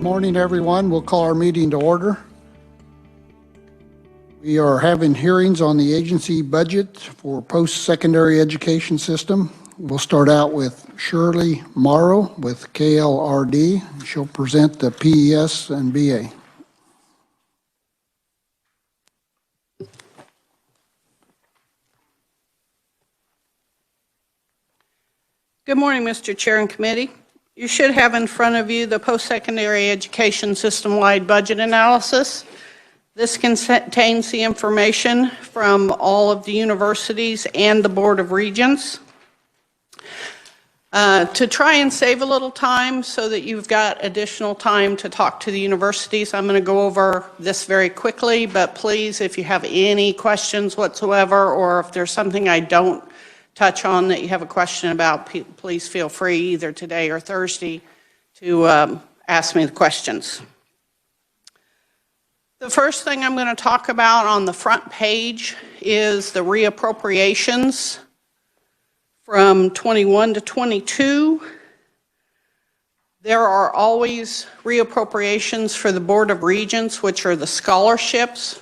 Morning, everyone. We'll call our meeting to order. We are having hearings on the agency budget for post-secondary education system. We'll start out with Shirley Morrow with KLRD. She'll present the PES and BA. Good morning, Mr. Chair and Committee. You should have in front of you the post-secondary education system-wide budget analysis. This contains the information from all of the universities and the Board of Regents. To try and save a little time so that you've got additional time to talk to the universities, I'm going to go over this very quickly, but please, if you have any questions whatsoever, or if there's something I don't touch on that you have a question about, please feel free either today or Thursday to ask me the questions. The first thing I'm going to talk about on the front page is the reappropriations from 21 to 22. There are always reappropriations for the Board of Regents, which are the scholarships.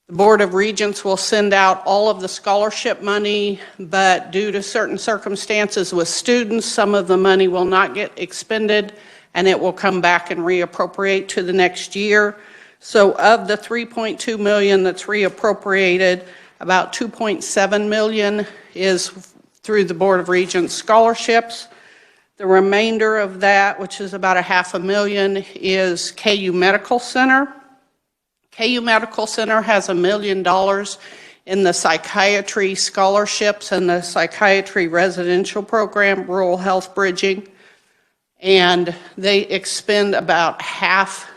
The Board of Regents will send out all of the scholarship money, but due to certain circumstances with students, some of the money will not get expended, and it will come back and reappropriate to the next year. So of the $3.2 million that's reappropriated, about $2.7 million is through the Board of Regents scholarships. The remainder of that, which is about $500,000, is KU Medical Center. KU Medical Center has $1 million in the psychiatry scholarships and the psychiatry residential program, rural health bridging, and they expend about half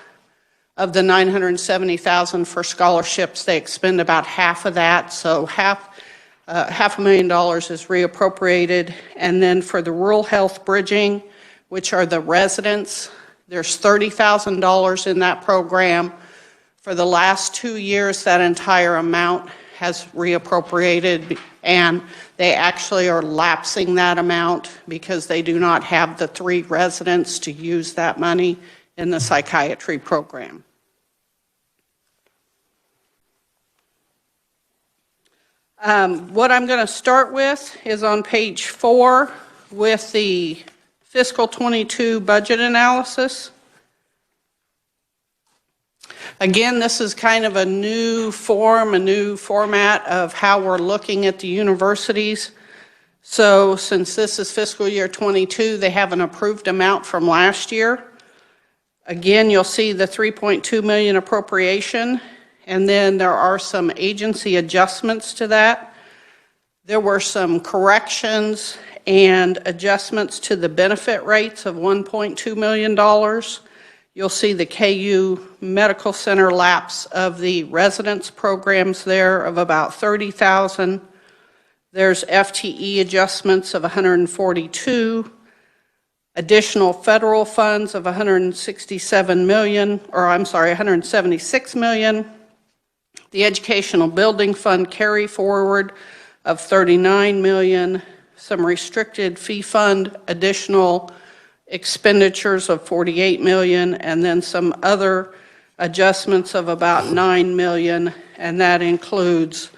of the $970,000 for scholarships. They expend about half of that, so $500,000 is reappropriated. And then for the rural health bridging, which are the residents, there's $30,000 in that program. For the last 2 years, that entire amount has reappropriated, and they actually are lapsing that amount because they do not have the 3 residents to use that money in the psychiatry program. What I'm going to start with is on page 4 with the fiscal 22 budget analysis. Again, this is kind of a new format of how we're looking at the universities. So since this is fiscal year 22, they have an approved amount from last year. Again, you'll see the $3.2 million appropriation, and then there are some agency adjustments to that. There were some corrections and adjustments to the benefit rates of $1.2 million. You'll see the KU Medical Center lapse of the residence programs there of about $30,000. There's FTE adjustments of $142, additional federal funds of $176 million. The Educational Building Fund carry forward of $39 million, some restricted fee fund additional expenditures of $48 million, and then some other adjustments of about $9 million, and that includes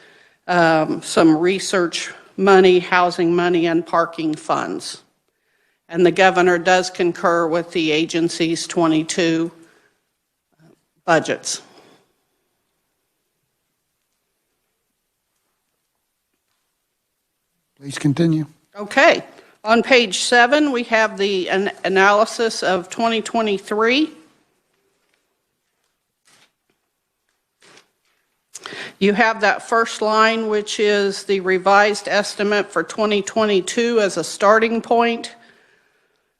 some research money, housing money, and parking funds. And the governor does concur with the agency's 22 budgets. Please continue. Okay. On page 7, we have the analysis of 2023. You have that first line, which is the revised estimate for 2022 as a starting point.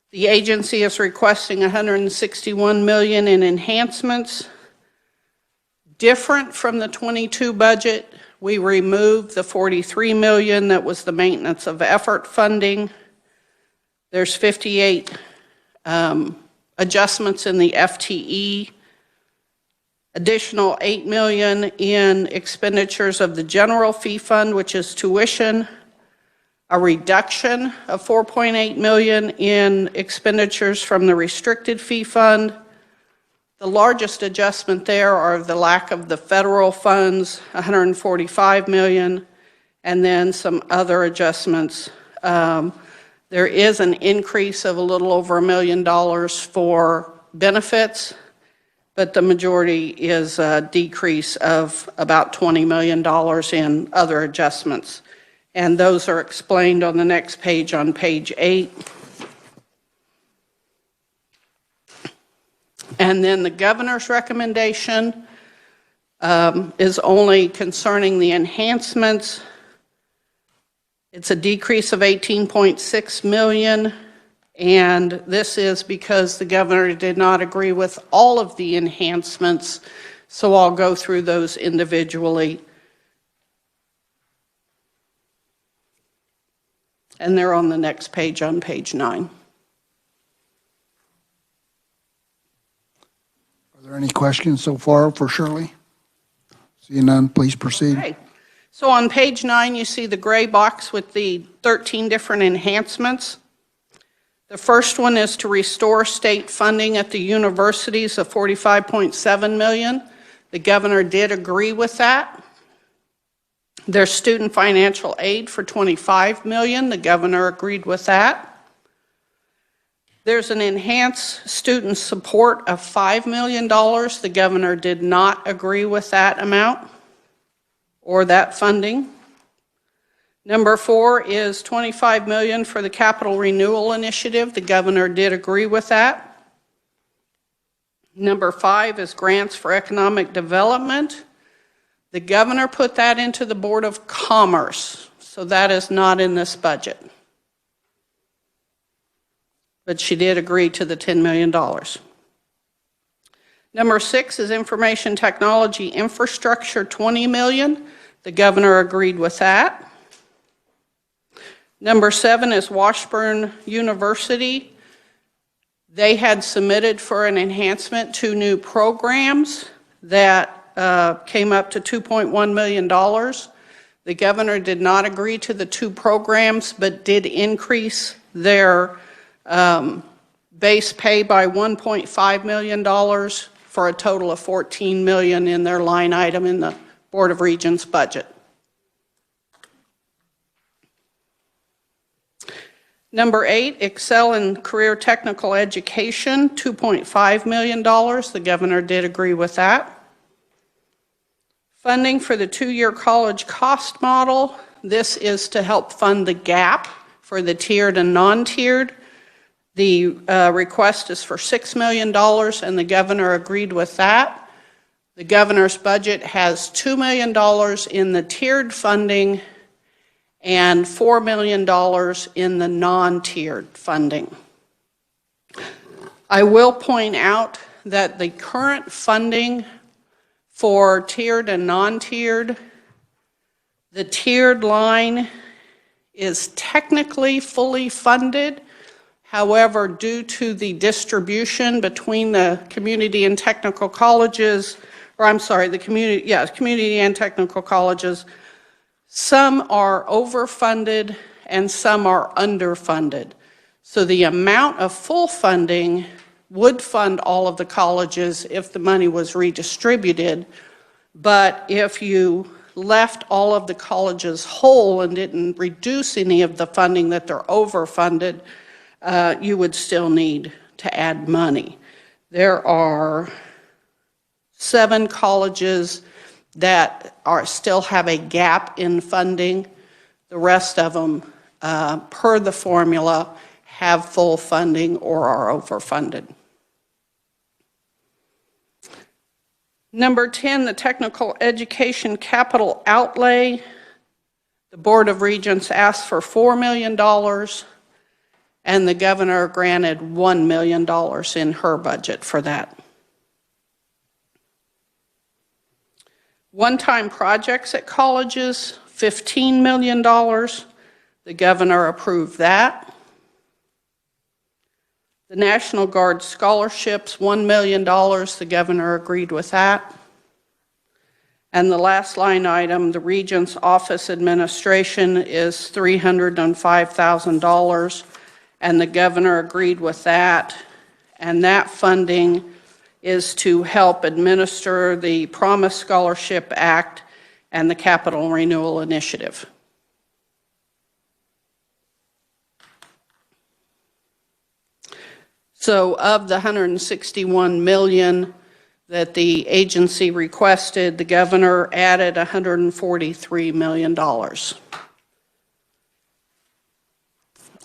The agency is requesting $161 million in enhancements. Different from the 22 budget, we removed the $43 million that was the maintenance of effort funding. There's 58 adjustments in the FTE, additional $8 million in expenditures of the general fee fund, which is tuition, a reduction of $4.8 million in expenditures from the restricted fee fund, The largest adjustment there are the lack of the federal funds, $145 million, and then some other adjustments. There is an increase of a little over $1 million for benefits, but the majority is a decrease of about $20 million in other adjustments. And those are explained on the next page, on page 8. And then the governor's recommendation is only concerning the enhancements. It's a decrease of $18.6 million, and this is because the governor did not agree with all of the enhancements, so I'll go through those individually. And they're on the next page, on page 9. Are there any questions so far for Shirley? Seeing none, please proceed. Okay. So on page 9, you see the gray box with the 13 different enhancements. The first one is to restore state funding at the universities of $45.7 million. The governor did agree with that. There's student financial aid for $25 million. The governor agreed with that. There's an enhanced student support of $5 million. The governor did not agree with that amount or that funding. Number 4 is $25 million for the capital renewal initiative. The governor did agree with that. Number 5 is grants for economic development. The governor put that into the Board of Commerce, so that is not in this budget. But she did agree to the $10 million. Number 6 is information technology infrastructure, $20 million. The governor agreed with that. Number 7 is Washburn University. They had submitted for an enhancement 2 new programs that came up to $2.1 million. The governor did not agree to the 2 programs, but did increase their base pay by $1.5 million for a total of $14 million in their line item in the Board of Regents budget. Number 8, Excel in Career Technical Education, $2.5 million. The governor did agree with that. Funding for the 2-year college cost model. This is to help fund the gap for the tiered and non-tiered. The request is for $6 million, and the governor agreed with that. The governor's budget has $2 million in the tiered funding and $4 million in the non-tiered funding. I will point out that the current funding for tiered and non-tiered, the tiered line is technically fully funded. However, due to the distribution between the community and technical colleges, or I'm sorry, community and technical colleges, some are overfunded and some are underfunded. So the amount of full funding would fund all of the colleges if the money was redistributed, but if you left all of the colleges whole and didn't reduce any of the funding that they're overfunded, you would still need to add money. There are 7 colleges that still have a gap in funding. The rest of them, per the formula, have full funding or are overfunded. Number 10, the technical education capital outlay. The Board of Regents asked for $4 million, and the governor granted $1 million in her budget for that. One-time projects at colleges, $15 million. The governor approved that. The National Guard scholarships, $1 million. The governor agreed with that. And the last line item, the Regents' office administration, is $305,000. And the governor agreed with that. And that funding is to help administer the Promise Scholarship Act and the Capital Renewal Initiative. So of the $161 million that the agency requested, the governor added $143 million.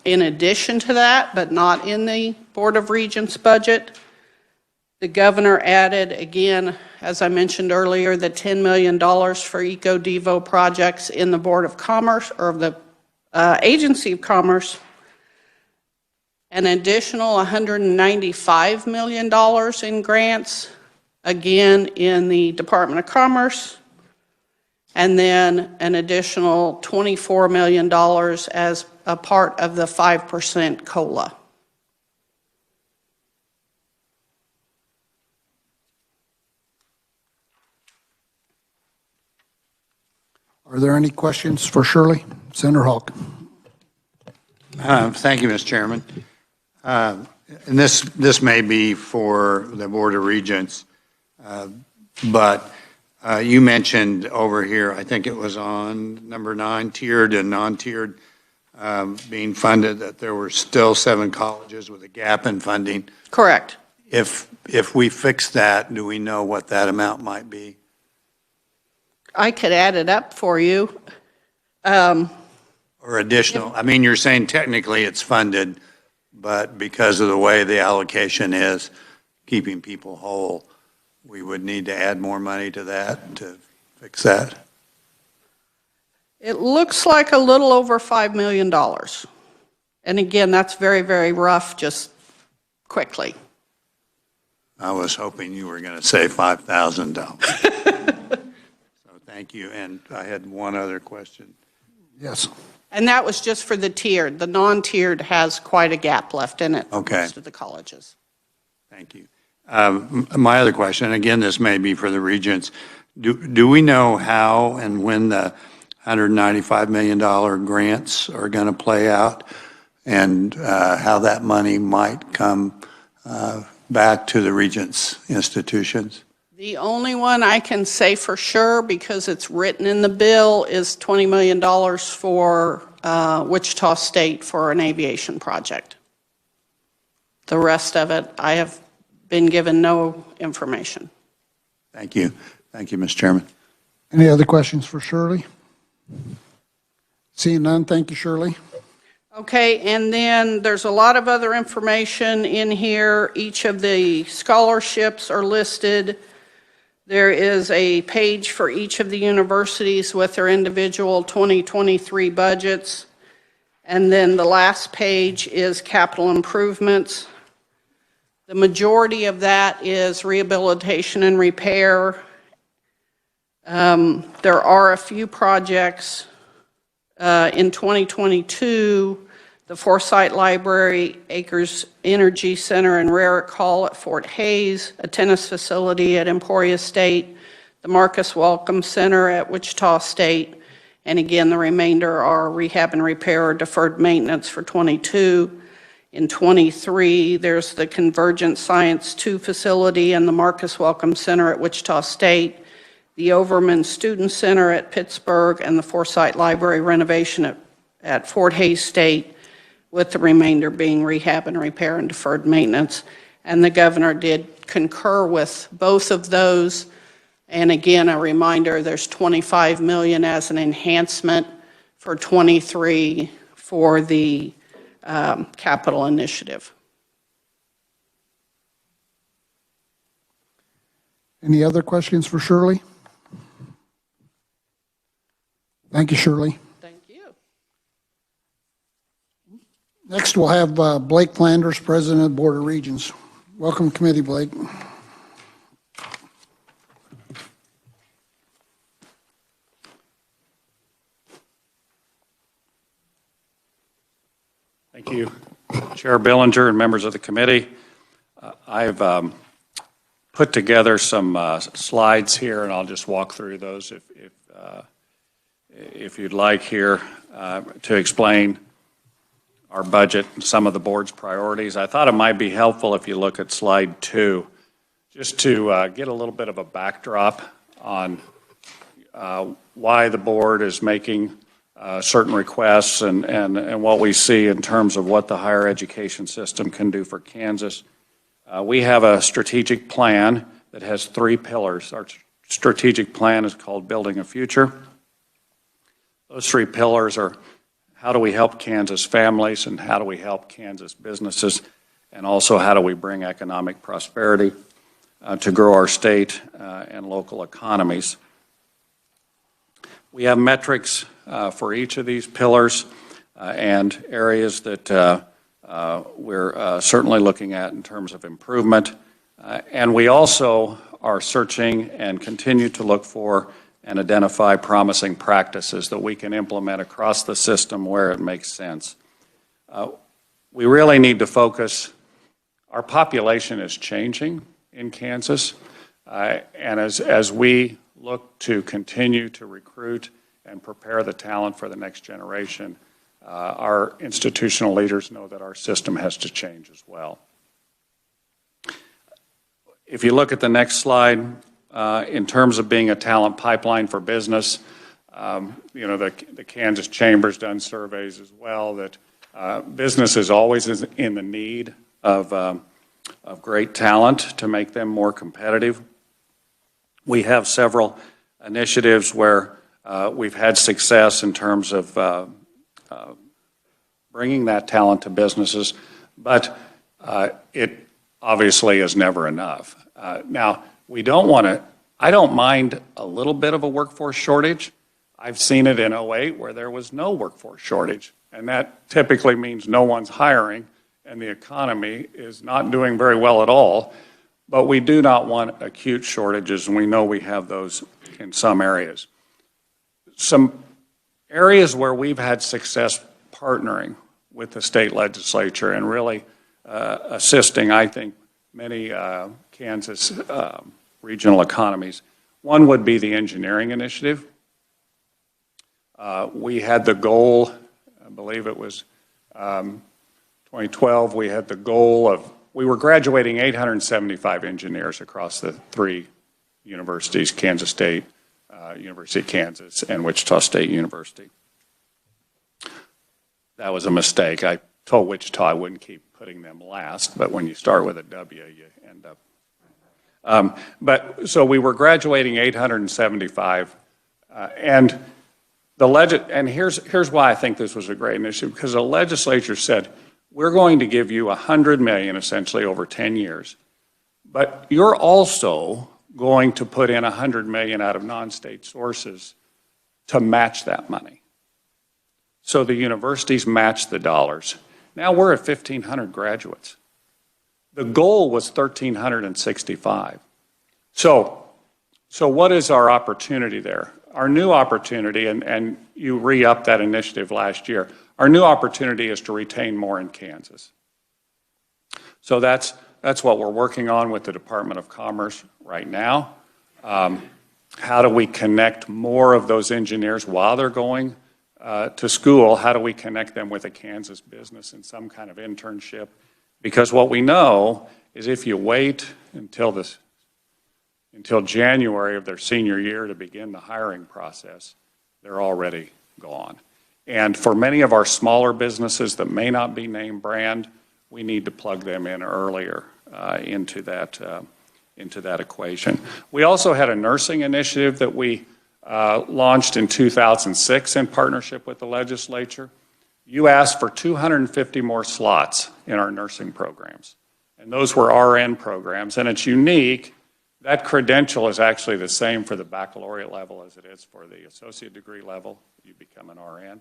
In addition to that, but not in the Board of Regents budget, the governor added, again, as I mentioned earlier, the $10 million for Eco-Devo projects in the Board of Commerce, or the Agency of Commerce, an additional $195 million in grants, again in the Department of Commerce, and then an additional $24 million as a part of the 5% COLA. Are there any questions for Shirley? Senator Hawk. Thank you, Mr. Chairman. And this may be for the Board of Regents, but you mentioned over here, I think it was on number 9, tiered and non-tiered being funded, that there were still 7 colleges with a gap in funding. Correct. If we fix that, do we know what that amount might be? I could add it up for you. Or additional? I mean, you're saying technically it's funded, but because of the way the allocation is, keeping people whole, we would need to add more money to that to fix that? It looks like a little over $5 million. And again, that's very, very rough, just quickly. I was hoping you were going to say $5,000. So thank you. And I had one other question. Yes. And that was just for the tiered. The non-tiered has quite a gap left in it. Okay. Most of the colleges. Thank you. My other question, again, this may be for the Regents. Do we know how and when the $195 million grants are going to play out, and how that money might come back to the Regents institutions? The only one I can say for sure, because it's written in the bill, is $20 million for Wichita State for an aviation project. The rest of it, I have been given no information. Thank you. Thank you, Mr. Chairman. Any other questions for Shirley? Seeing none, thank you, Shirley. Okay, and then there's a lot of other information in here. Each of the scholarships are listed. There is a page for each of the universities with their individual 2023 budgets. And then the last page is capital improvements. The majority of that is rehabilitation and repair. There are a few projects in 2022, the Forsyth Library, Acres Energy Center and Rarick Hall at Fort Hays, a tennis facility at Emporia State, the Marcus Welcome Center at Wichita State, and again, the remainder are rehab and repair or deferred maintenance for 22. In 23, there's the Convergent Science 2 facility and the Marcus Welcome Center at Wichita State, the Overman Student Center at Pittsburgh, and the Forsyth Library renovation at Fort Hays State, with the remainder being rehab and repair and deferred maintenance. And the governor did concur with both of those. And again, a reminder, there's $25 million as an enhancement for 23 for the capital initiative. Any other questions for Shirley? Thank you, Shirley. Thank you. Next, we'll have Blake Flanders, President of the Board of Regents. Welcome, committee, Blake. Thank you, Chair Billinger and members of the committee. I've put together some slides here, and I'll just walk through those if you'd like here to explain our budget and some of the board's priorities. I thought it might be helpful if you look at slide 2, just to get a little bit of a backdrop on why the board is making certain requests and what we see in terms of what the higher education system can do for Kansas. We have a strategic plan that has 3 pillars. Our strategic plan is called Building a Future. Those 3 pillars are how do we help Kansas families and how do we help Kansas businesses, and also how do we bring economic prosperity to grow our state and local economies. We have metrics for each of these pillars and areas that we're certainly looking at in terms of improvement. And we also are searching and continue to look for and identify promising practices that we can implement across the system where it makes sense. We really need to focus. Our population is changing in Kansas, and as we look to continue to recruit and prepare the talent for the next generation, our institutional leaders know that our system has to change as well. If you look at the next slide, in terms of being a talent pipeline for business, the Kansas Chamber's done surveys as well that business is always in the need of great talent to make them more competitive. We have several initiatives where we've had success in terms of bringing that talent to businesses, but it obviously is never enough. Now, I don't mind a little bit of a workforce shortage. I've seen it in 2008 where there was no workforce shortage, and that typically means no one's hiring and the economy is not doing very well at all. But we do not want acute shortages, and we know we have those in some areas. Some areas where we've had success partnering with the state legislature and really assisting, I think, many Kansas regional economies. One would be the engineering initiative. We had the goal, I believe it was 2012, we had the goal of, we were graduating 875 engineers across the 3 universities, Kansas State, University of Kansas, and Wichita State University. That was a mistake. I told Wichita I wouldn't keep putting them last, but when you start with a W, you end up. So we were graduating 875, and here's why I think this was a great initiative, because the legislature said, we're going to give you $100 million essentially over 10 years, but you're also going to put in $100 million out of non-state sources to match that money. So the universities matched the dollars. Now we're at 1,500 graduates. The goal was 1,365. So what is our opportunity there? Our new opportunity, and you re-upped that initiative last year, our new opportunity is to retain more in Kansas. So that's what we're working on with the Department of Commerce right now. How do we connect more of those engineers while they're going to school? How do we connect them with a Kansas business in some kind of internship? Because what we know is if you wait until January of their senior year to begin the hiring process, they're already gone. And for many of our smaller businesses that may not be name brand, we need to plug them in earlier into that equation. We also had a nursing initiative that we launched in 2006 in partnership with the legislature. You asked for 250 more slots in our nursing programs, and those were RN programs, and it's unique. That credential is actually the same for the baccalaureate level as it is for the associate degree level. You become an RN.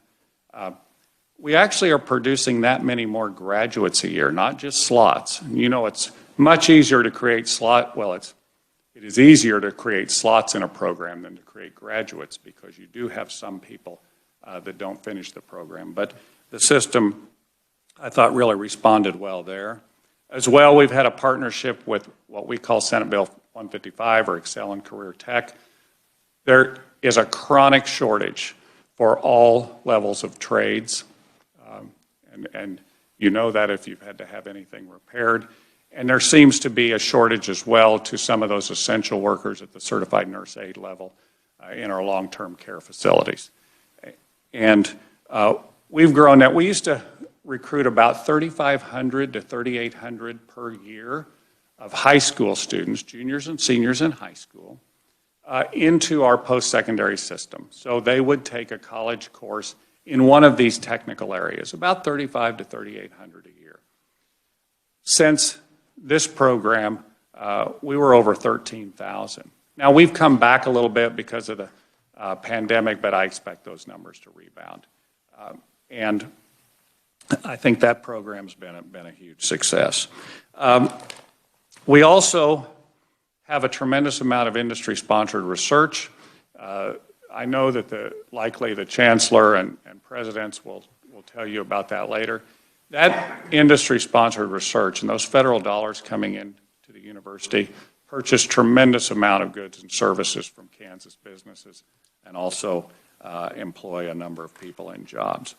We actually are producing that many more graduates a year, not just slots. You know, it's much easier to create it is easier to create slots in a program than to create graduates, because you do have some people that don't finish the program. But the system, I thought, really responded well there. As well, we've had a partnership with what we call Senate Bill 155, or Excel in Career Tech. There is a chronic shortage for all levels of trades, and you know that if you've had to have anything repaired. And there seems to be a shortage as well to some of those essential workers at the certified nurse aide level in our long-term care facilities. And we've grown that. We used to recruit about 3,500 to 3,800 per year of high school students, juniors and seniors in high school, into our post-secondary system. So they would take a college course in one of these technical areas, about 3,500 to 3,800 a year. Since this program, we were over 13,000. Now, we've come back a little bit because of the pandemic, but I expect those numbers to rebound. And I think that program's been a huge success. We also have a tremendous amount of industry-sponsored research. I know that likely the chancellor and presidents will tell you about that later. That industry-sponsored research and those federal dollars coming into the university purchase tremendous amount of goods and services from Kansas businesses and also employ a number of people in jobs.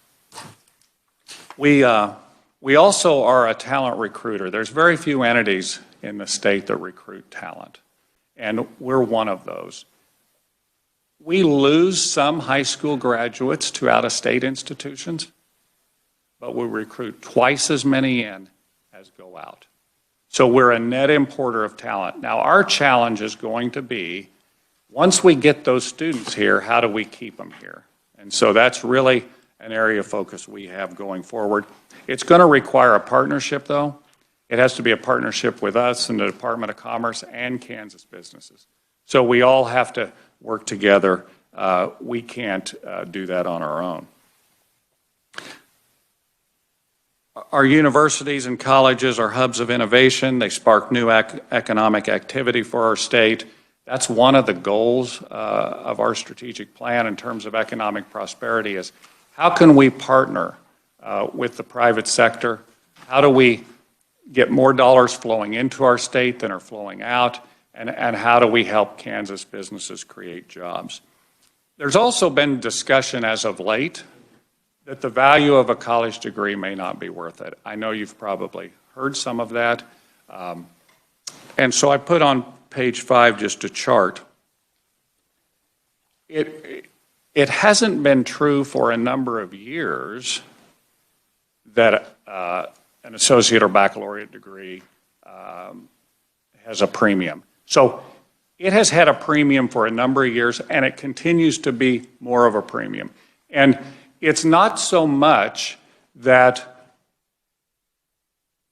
We also are a talent recruiter. There's very few entities in the state that recruit talent, and we're one of those. We lose some high school graduates to out-of-state institutions, but we recruit twice as many in as go out. So we're a net importer of talent. Now, our challenge is going to be, once we get those students here, how do we keep them here? And so that's really an area of focus we have going forward. It's going to require a partnership, though. It has to be a partnership with us and the Department of Commerce and Kansas businesses. So we all have to work together. We can't do that on our own. Our universities and colleges are hubs of innovation. They spark new economic activity for our state. That's one of the goals of our strategic plan in terms of economic prosperity is how can we partner with the private sector? How do we get more dollars flowing into our state than are flowing out? And how do we help Kansas businesses create jobs? There's also been discussion as of late that the value of a college degree may not be worth it. I know you've probably heard some of that. And so I put on page 5 just a chart. It hasn't been true for a number of years that an associate or baccalaureate degree has a premium. So it has had a premium for a number of years, and it continues to be more of a premium. And it's not so much that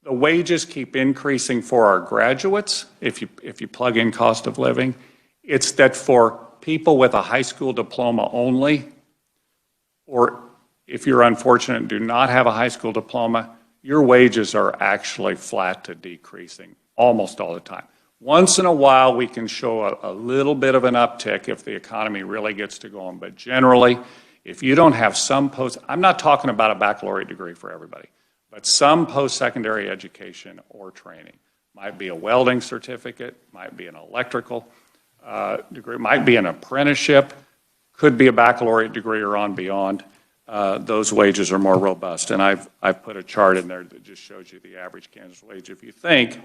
the wages keep increasing for our graduates, if you plug in cost of living. It's that for people with a high school diploma only, or if you're unfortunate and do not have a high school diploma, your wages are actually flat to decreasing almost all the time. Once in a while, we can show a little bit of an uptick if the economy really gets to going, but generally, if you don't have some I'm not talking about a baccalaureate degree for everybody, but some post-secondary education or training. Might be a welding certificate, might be an electrical degree, might be an apprenticeship, could be a baccalaureate degree or on beyond. Those wages are more robust, and I've put a chart in there that just shows you the average Kansas wage. If you think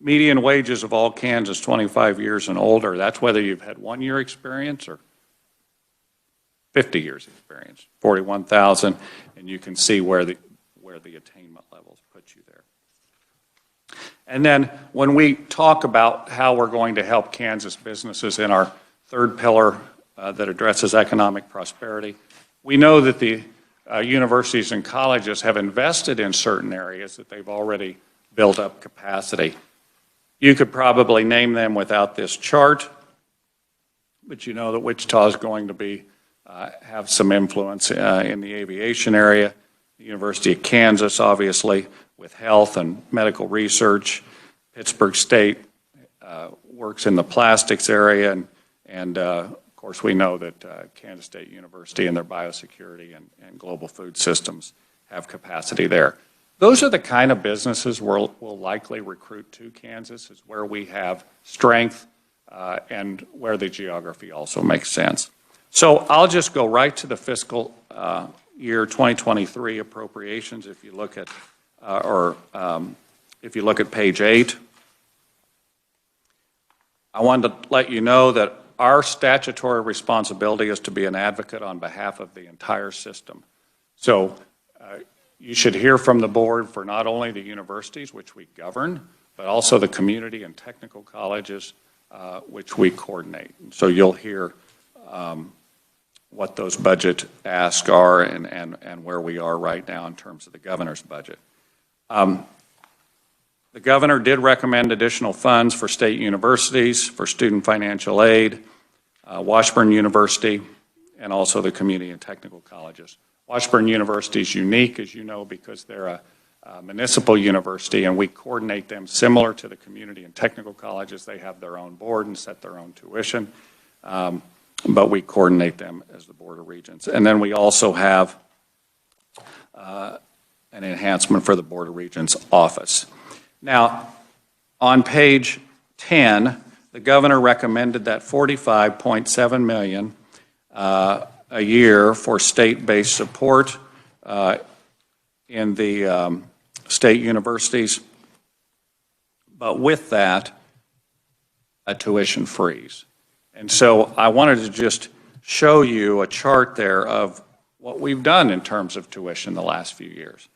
median wages of all Kansas 25 years and older, that's whether you've had 1 year experience or 50 years experience, 41,000, and you can see where the attainment levels put you there. And then when we talk about how we're going to help Kansas businesses in our third pillar that addresses economic prosperity, we know that the universities and colleges have invested in certain areas that they've already built up capacity. You could probably name them without this chart, but you know that Wichita is going to have some influence in the aviation area. The University of Kansas, obviously, with health and medical research. Pittsburgh State works in the plastics area, and of course we know that Kansas State University and their biosecurity and global food systems have capacity there. Those are the kind of businesses we'll likely recruit to Kansas, is where we have strength and where the geography also makes sense. So I'll just go right to the fiscal year 2023 appropriations. If you look at, if you look at page 8, I wanted to let you know that our statutory responsibility is to be an advocate on behalf of the entire system. So you should hear from the board for not only the universities, which we govern, but also the community and technical colleges, which we coordinate. So you'll hear what those budget asks are and where we are right now in terms of the governor's budget. The governor did recommend additional funds for state universities, for student financial aid, Washburn University, and also the community and technical colleges. Washburn University is unique, as you know, because they're a municipal university, and we coordinate them similar to the community and technical colleges. They have their own board and set their own tuition, but we coordinate them as the Board of Regents. And then we also have an enhancement for the Board of Regents office. Now, on page 10, the governor recommended that $45.7 million a year for state-based support in the state universities, but with that, a tuition freeze. And so I wanted to just show you a chart there of what we've done in terms of tuition the last few years.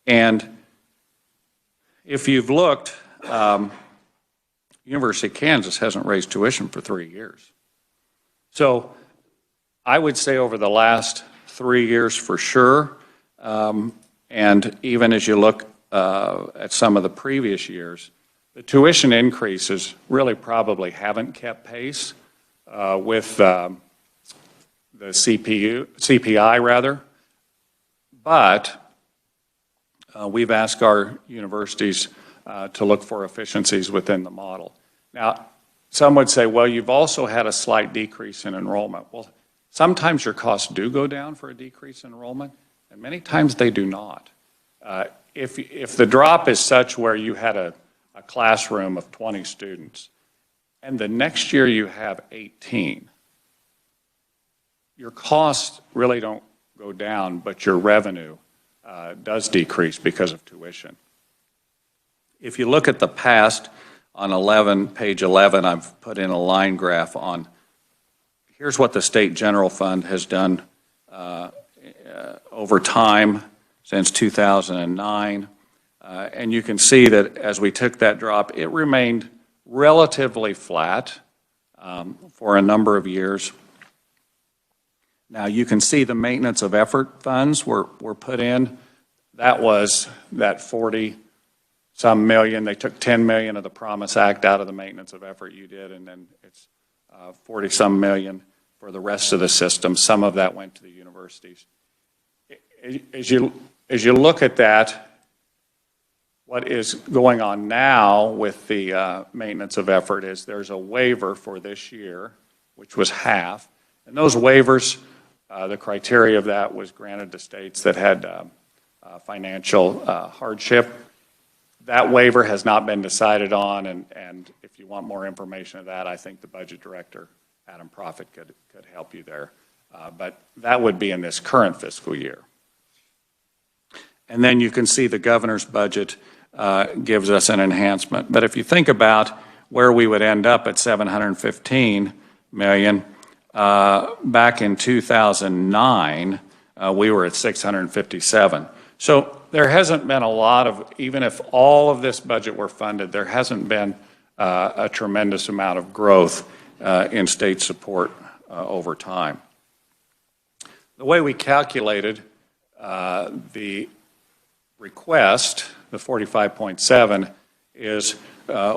And if you've looked, University of Kansas hasn't raised tuition for 3 years. So I would say over the last 3 years for sure, and even as you look at some of the previous years, the tuition increases really probably haven't kept pace with the CPI rather, but we've asked our universities to look for efficiencies within the model. Now, some would say, well, you've also had a slight decrease in enrollment. Well, sometimes your costs do go down for a decrease in enrollment, and many times they do not. If the drop is such where you had a classroom of 20 students, and the next year you have 18, your costs really don't go down, but your revenue does decrease because of tuition. If you look at the past on page 11, I've put in a line graph on, here's what the state general fund has done over time since 2009. And you can see that as we took that drop, it remained relatively flat for a number of years. Now you can see the maintenance of effort funds were put in. That was that 40-some million. They took 10 million of the Promise Act out of the maintenance of effort you did, and then it's 40-some million for the rest of the system. Some of that went to the universities. As you look at that, what is going on now with the maintenance of effort is there's a waiver for this year, which was half. And those waivers, the criteria of that was granted to states that had financial hardship. That waiver has not been decided on, and if you want more information of that, I think the budget director, Adam Proffitt, could help you there. But that would be in this current fiscal year. And then you can see the governor's budget gives us an enhancement. But if you think about where we would end up at 715 million, back in 2009, we were at 657. So there hasn't been a lot of, even if all of this budget were funded, there hasn't been a tremendous amount of growth in state support over time. The way we calculated the request, the 45.7, is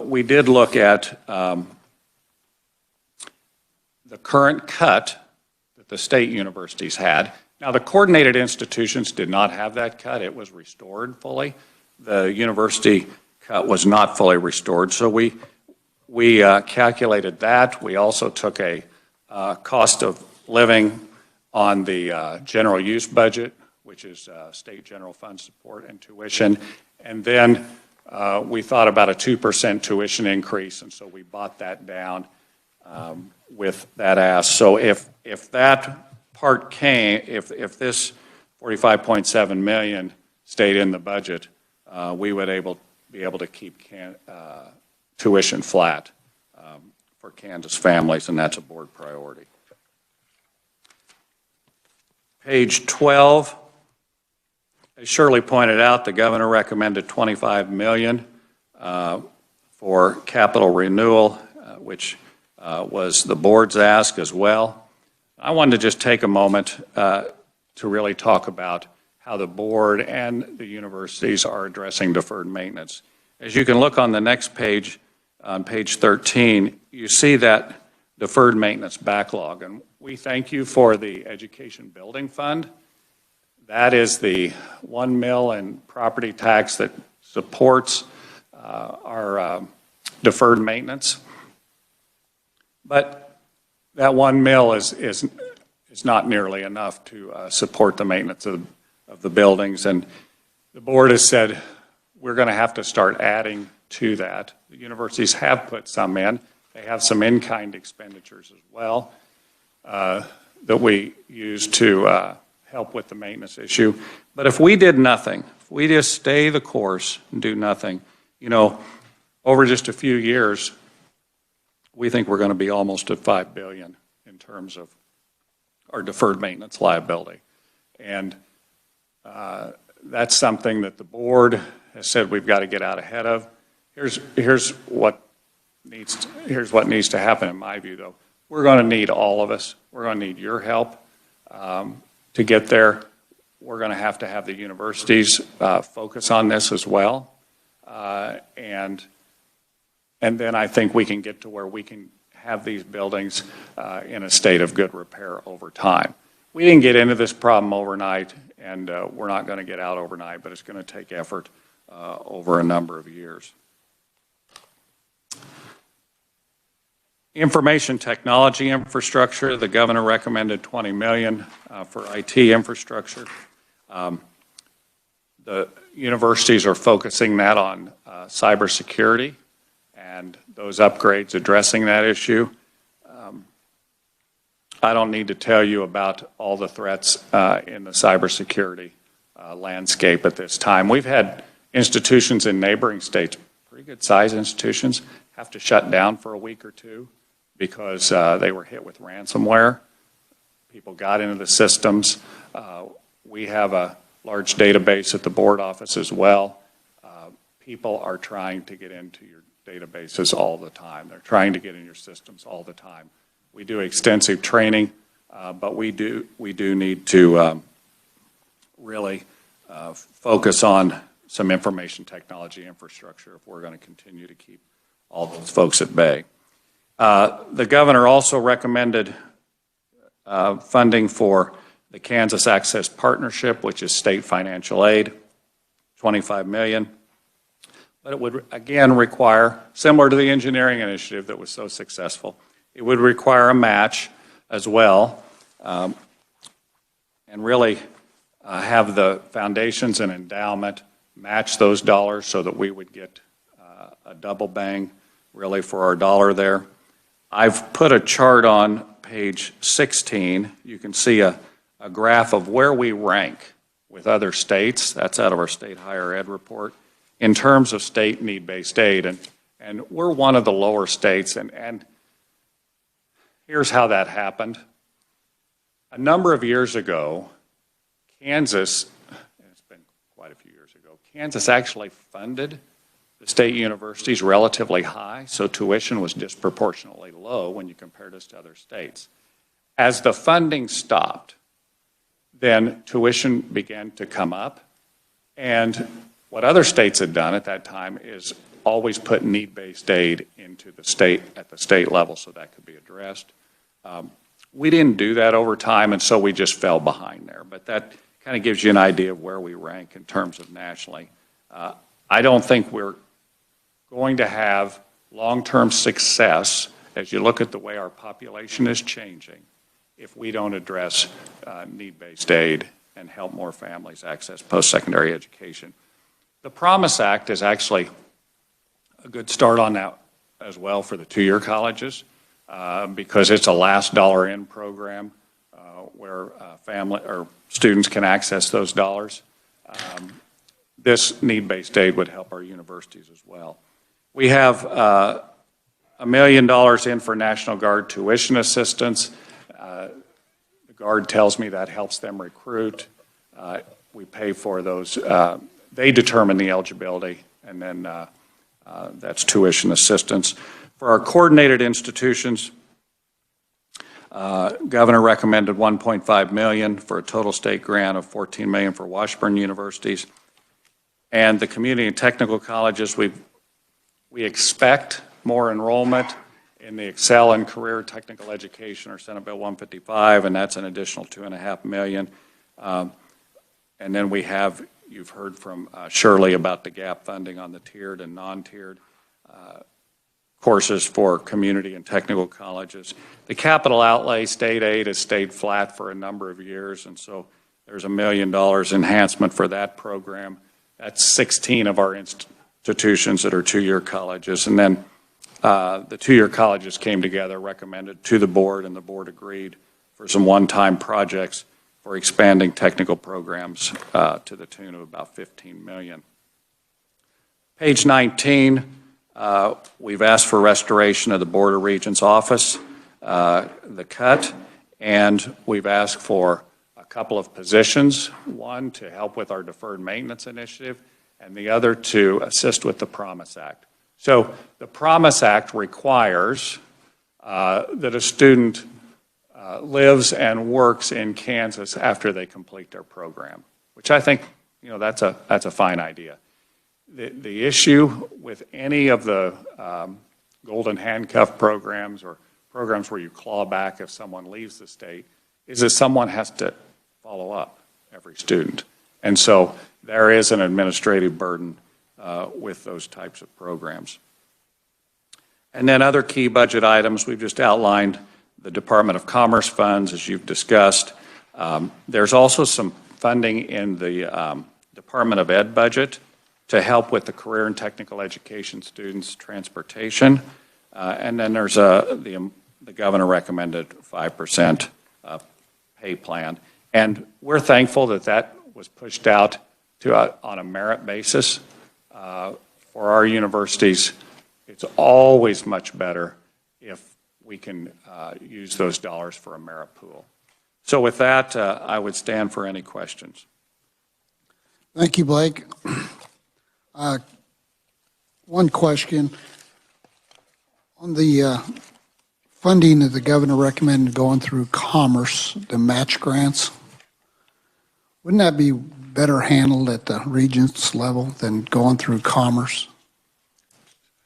we did look at the current cut that the state universities had. Now, the coordinated institutions did not have that cut. It was restored fully. The university cut was not fully restored. So we calculated that. We also took a cost of living on the general use budget, which is state general fund support and tuition. And then we thought about a 2% tuition increase, and so we brought that down with that ask. So if that part came, if this 45.7 million stayed in the budget, we would be able to keep tuition flat for Kansas families, and that's a board priority. Page 12, as Shirley pointed out, the governor recommended $25 million for capital renewal, which was the board's ask as well. I wanted to just take a moment to really talk about how the board and the universities are addressing deferred maintenance. As you can look on the next page, on page 13, you see that deferred maintenance backlog. And we thank you for the Education Building Fund. That is the $1 million in property tax that supports our deferred maintenance. But that $1 million is not nearly enough to support the maintenance of the buildings. And the board has said we're going to have to start adding to that. The universities have put some in. They have some in-kind expenditures as well that we use to help with the maintenance issue. But if we did nothing, if we just stay the course and do nothing, you know, over just a few years, we think we're going to be almost at $5 billion in terms of our deferred maintenance liability. And that's something that the board has said we've got to get out ahead of. Here's what needs to happen in my view, though. We're going to need all of us. We're going to need your help to get there. We're going to have the universities focus on this as well. And then I think we can get to where we can have these buildings in a state of good repair over time. We didn't get into this problem overnight, and we're not going to get out overnight, but it's going to take effort over a number of years. Information technology infrastructure, the governor recommended $20 million for IT infrastructure. The universities are focusing that on cybersecurity and those upgrades addressing that issue. I don't need to tell you about all the threats in the cybersecurity landscape at this time. We've had institutions in neighboring states, pretty good size institutions, have to shut down for a week or two because they were hit with ransomware. People got into the systems. We have a large database at the board office as well. People are trying to get into your databases all the time. They're trying to get in your systems all the time. We do extensive training, but we do need to really focus on some information technology infrastructure if we're going to continue to keep all those folks at bay. The governor also recommended funding for the Kansas Access Partnership, which is state financial aid, $25 million. But it would, again, require, similar to the engineering initiative that was so successful, it would require a match as well, and really have the foundations and endowment match those dollars so that we would get a double bang really for our dollar there. I've put a chart on page 16. You can see a graph of where we rank with other states. That's out of our state higher ed report in terms of state need-based aid. And we're one of the lower states. And here's how that happened. A number of years ago, Kansas, and it's been quite a few years ago, Kansas actually funded the state universities relatively high, so tuition was disproportionately low when you compared us to other states. As the funding stopped, then tuition began to come up, and what other states had done at that time is always put need-based aid into the state at the state level so that could be addressed. We didn't do that over time, and so we just fell behind there. But that kind of gives you an idea of where we rank in terms of nationally. I don't think we're going to have long-term success as you look at the way our population is changing if we don't address need-based aid and help more families access post-secondary education. The Promise Act is actually a good start on that as well for the two-year colleges because it's a last dollar in program where family or students can access those dollars. this need-based aid would help our universities as well. We have $1 million in for National Guard tuition assistance. The Guard tells me that helps them recruit. We pay for those. They determine the eligibility, and then that's tuition assistance. For our coordinated institutions, Governor recommended $1.5 million for a total state grant of $14 million for Washburn universities. And the community and technical colleges, we expect more enrollment in the Excel and Career Technical Education, or Senate Bill 155, and that's an additional $2.5 million. And then we have, you've heard from Shirley about the gap funding on the tiered and non-tiered courses for community and technical colleges. The capital outlay state aid has stayed flat for a number of years, and so there's $1 million enhancement for that program. That's 16 of our institutions that are two-year colleges. And then the two-year colleges came together, recommended to the board, and the board agreed for some one-time projects for expanding technical programs to the tune of about $15 million. Page 19, we've asked for restoration of the Board of Regents office, the cut, and we've asked for a couple of positions, one to help with our deferred maintenance initiative, and the other to assist with the Promise Act. So the Promise Act requires that a student lives and works in Kansas after they complete their program, which I think, that's a fine idea. The issue with any of the golden handcuff programs or programs where you claw back if someone leaves the state is that someone has to follow up every student. And so there is an administrative burden with those types of programs. And then other key budget items, we've just outlined the Department of Commerce funds, as you've discussed. There's also some funding in the Department of Ed budget to help with the career and technical education students' transportation. And then there's the governor recommended 5% pay plan. And we're thankful that that was pushed out to on a merit basis. For our universities, it's always much better if we can use those dollars for a merit pool. So with that, I would stand for any questions. Thank you, Blake. One question. On the funding that the governor recommended going through Commerce, the match grants, wouldn't that be better handled at the Regents level than going through Commerce?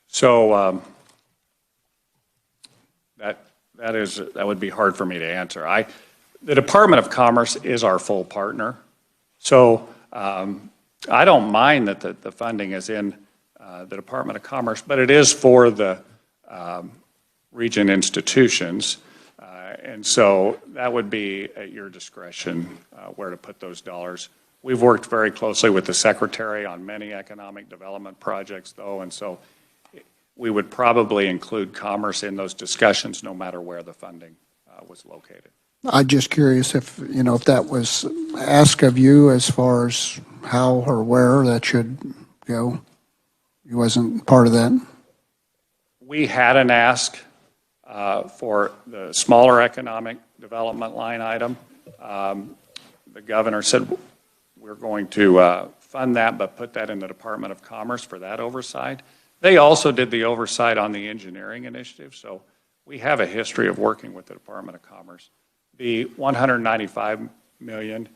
So that would be hard for me to answer. The Department of Commerce is our full partner, so I don't mind that the funding is in the Department of Commerce, but it is for the Regent institutions, and so that would be at your discretion where to put those dollars. We've worked very closely with the Secretary on many economic development projects, though, and so we would probably include Commerce in those discussions no matter where the funding was located. I'm just curious if that was asked of you as far as how or where that should go. You wasn't part of that? We had an ask for the smaller economic development line item. The governor said we're going to fund that, but put that in the Department of Commerce for that oversight. They also did the oversight on the engineering initiative, so we have a history of working with the Department of Commerce. The $195 million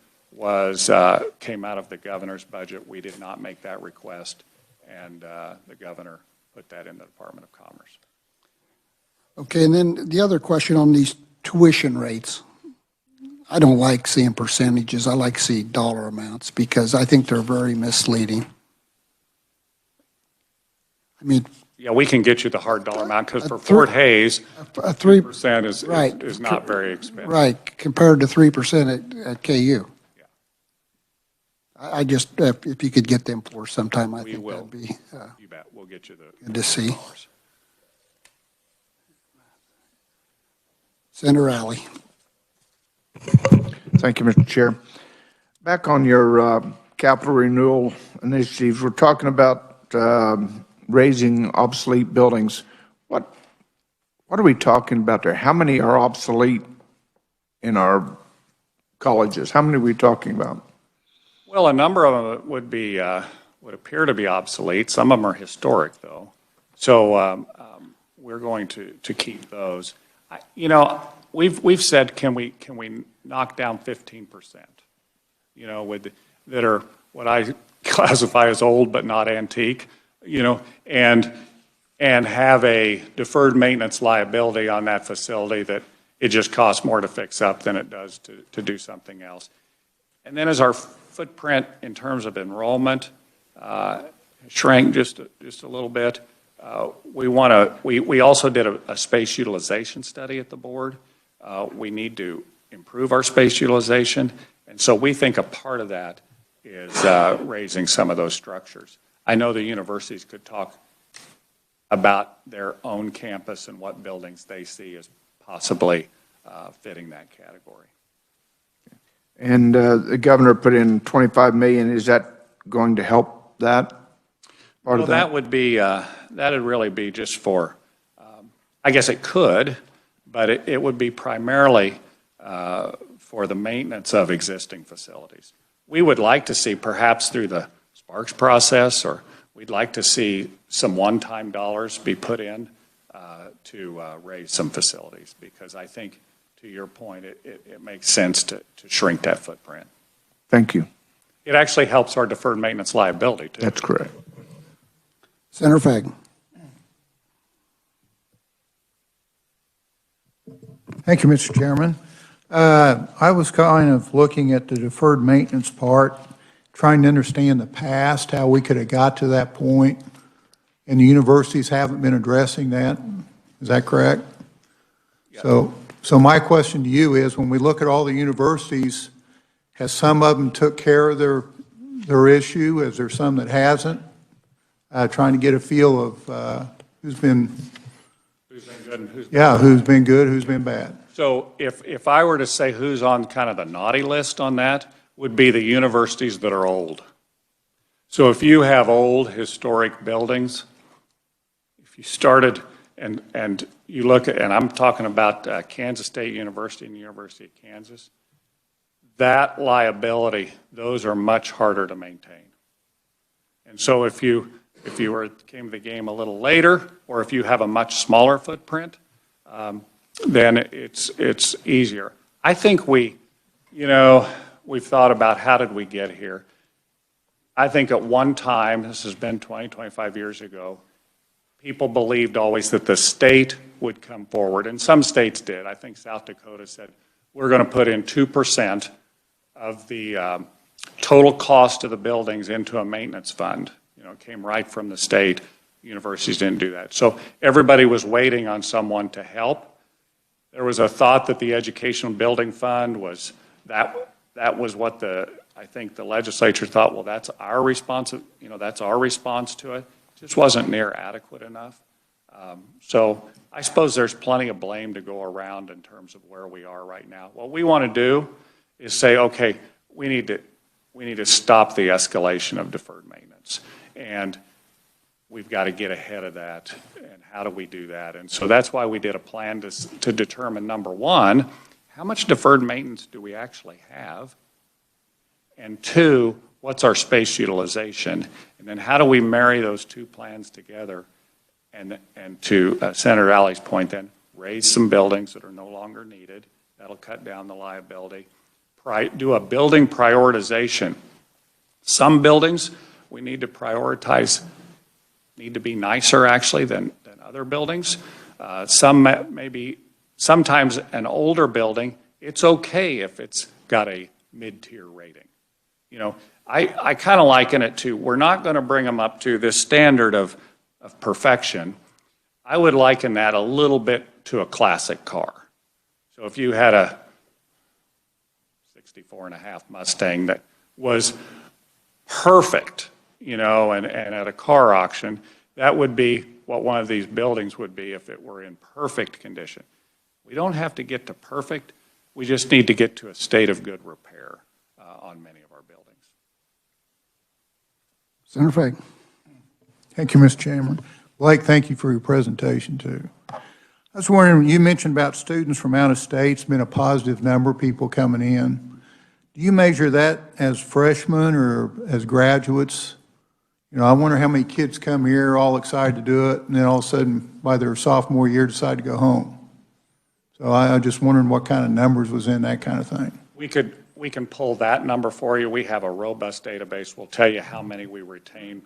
came out of the governor's budget. We did not make that request, and the governor put that in the Department of Commerce. Okay, and then the other question on these tuition rates. I don't like seeing percentages. I like to see dollar amounts because I think they're very misleading. I mean, yeah, we can get you the hard dollar amount because for Fort Hayes, 3% is not very expensive. Right, compared to 3% at KU. Yeah. I just, if you could get them for sometime, I think that'd be you bet. We'll get you the good to see. dollars. Senator Alley. Thank you, Mr. Chair. Back on your capital renewal initiatives. We're talking about raising obsolete buildings. What are we talking about there? How many are obsolete in our colleges? How many are we talking about? Well, a number of them would appear to be obsolete. Some of them are historic, though. So we're going to keep those. We've said, can we knock down 15%? That are what I classify as old but not antique. And have a deferred maintenance liability on that facility that it just costs more to fix up than it does to do something else. And then as our footprint in terms of enrollment shrank just a little bit, we also did a space utilization study at the board. We need to improve our space utilization, and so we think a part of that is raising some of those structures. I know the universities could talk about their own campus and what buildings they see as possibly fitting that category. And the governor put in $25 million. Is that going to help that part of that? That would be, that'd really be just for, I guess it could, but it would be primarily for the maintenance of existing facilities. We would like to see, perhaps through the Sparks process, or we'd like to see some one-time dollars be put in to raise some facilities, because I think, to your point, it makes sense to shrink that footprint. Thank you. It actually helps our deferred maintenance liability, too. That's correct. Senator Fagan. Thank you, Mr. Chairman. I was kind of looking at the deferred maintenance part, trying to understand the past, how we could have got to that point, and the universities haven't been addressing that. Is that correct? Yeah. So my question to you is, when we look at all the universities, has some of them took care of their issue? Is there some that hasn't? Trying to get a feel of who's been good and who's been good, who's been bad. So if I were to say who's on kind of the naughty list on that, would be the universities that are old. So if you have old historic buildings, if you started and you look at, and I'm talking about Kansas State University and the University of Kansas, that liability, those are much harder to maintain. And so if you came to the game a little later, or if you have a much smaller footprint, then it's easier. I think we've thought about how did we get here. I think at one time, this has been 20, 25 years ago, people believed always that the state would come forward, and some states did. I think South Dakota said, we're going to put in 2% of the total cost of the buildings into a maintenance fund. It came right from the state. Universities didn't do that. So everybody was waiting on someone to help. There was a thought that the Educational Building Fund was, that was what I think the legislature thought, well, that's our response, that's our response to it. It just wasn't near adequate enough. So I suppose there's plenty of blame to go around in terms of where we are right now. What we want to do is say, okay, we need to stop the escalation of deferred maintenance. And we've got to get ahead of that. And how do we do that? And so that's why we did a plan to determine, number one, how much deferred maintenance do we actually have? And two, what's our space utilization? And then how do we marry those two plans together? And to Senator Alley's point, then raise some buildings that are no longer needed. That'll cut down the liability. Do a building prioritization. Some buildings we need to prioritize need to be nicer actually than other buildings. Sometimes an older building, it's okay if it's got a mid-tier rating. I kind of liken it to, we're not going to bring them up to this standard of perfection. I would liken that a little bit to a classic car. So if you had a 64.5 Mustang that was perfect, and at a car auction, that would be what one of these buildings would be if it were in perfect condition. We don't have to get to perfect. We just need to get to a state of good repair on many of our buildings. Senator Fagg. Thank you, Mr. Chairman. Blake, thank you for your presentation, too. I was wondering, you mentioned about students from out of state. It's been a positive number of people coming in. Do you measure that as freshmen or as graduates? You know, I wonder how many kids come here all excited to do it, and then all of a sudden, by their sophomore year, decide to go home. So I'm just wondering what kind of numbers was in that kind of thing. We can pull that number for you. We have a robust database. We'll tell you how many we retain.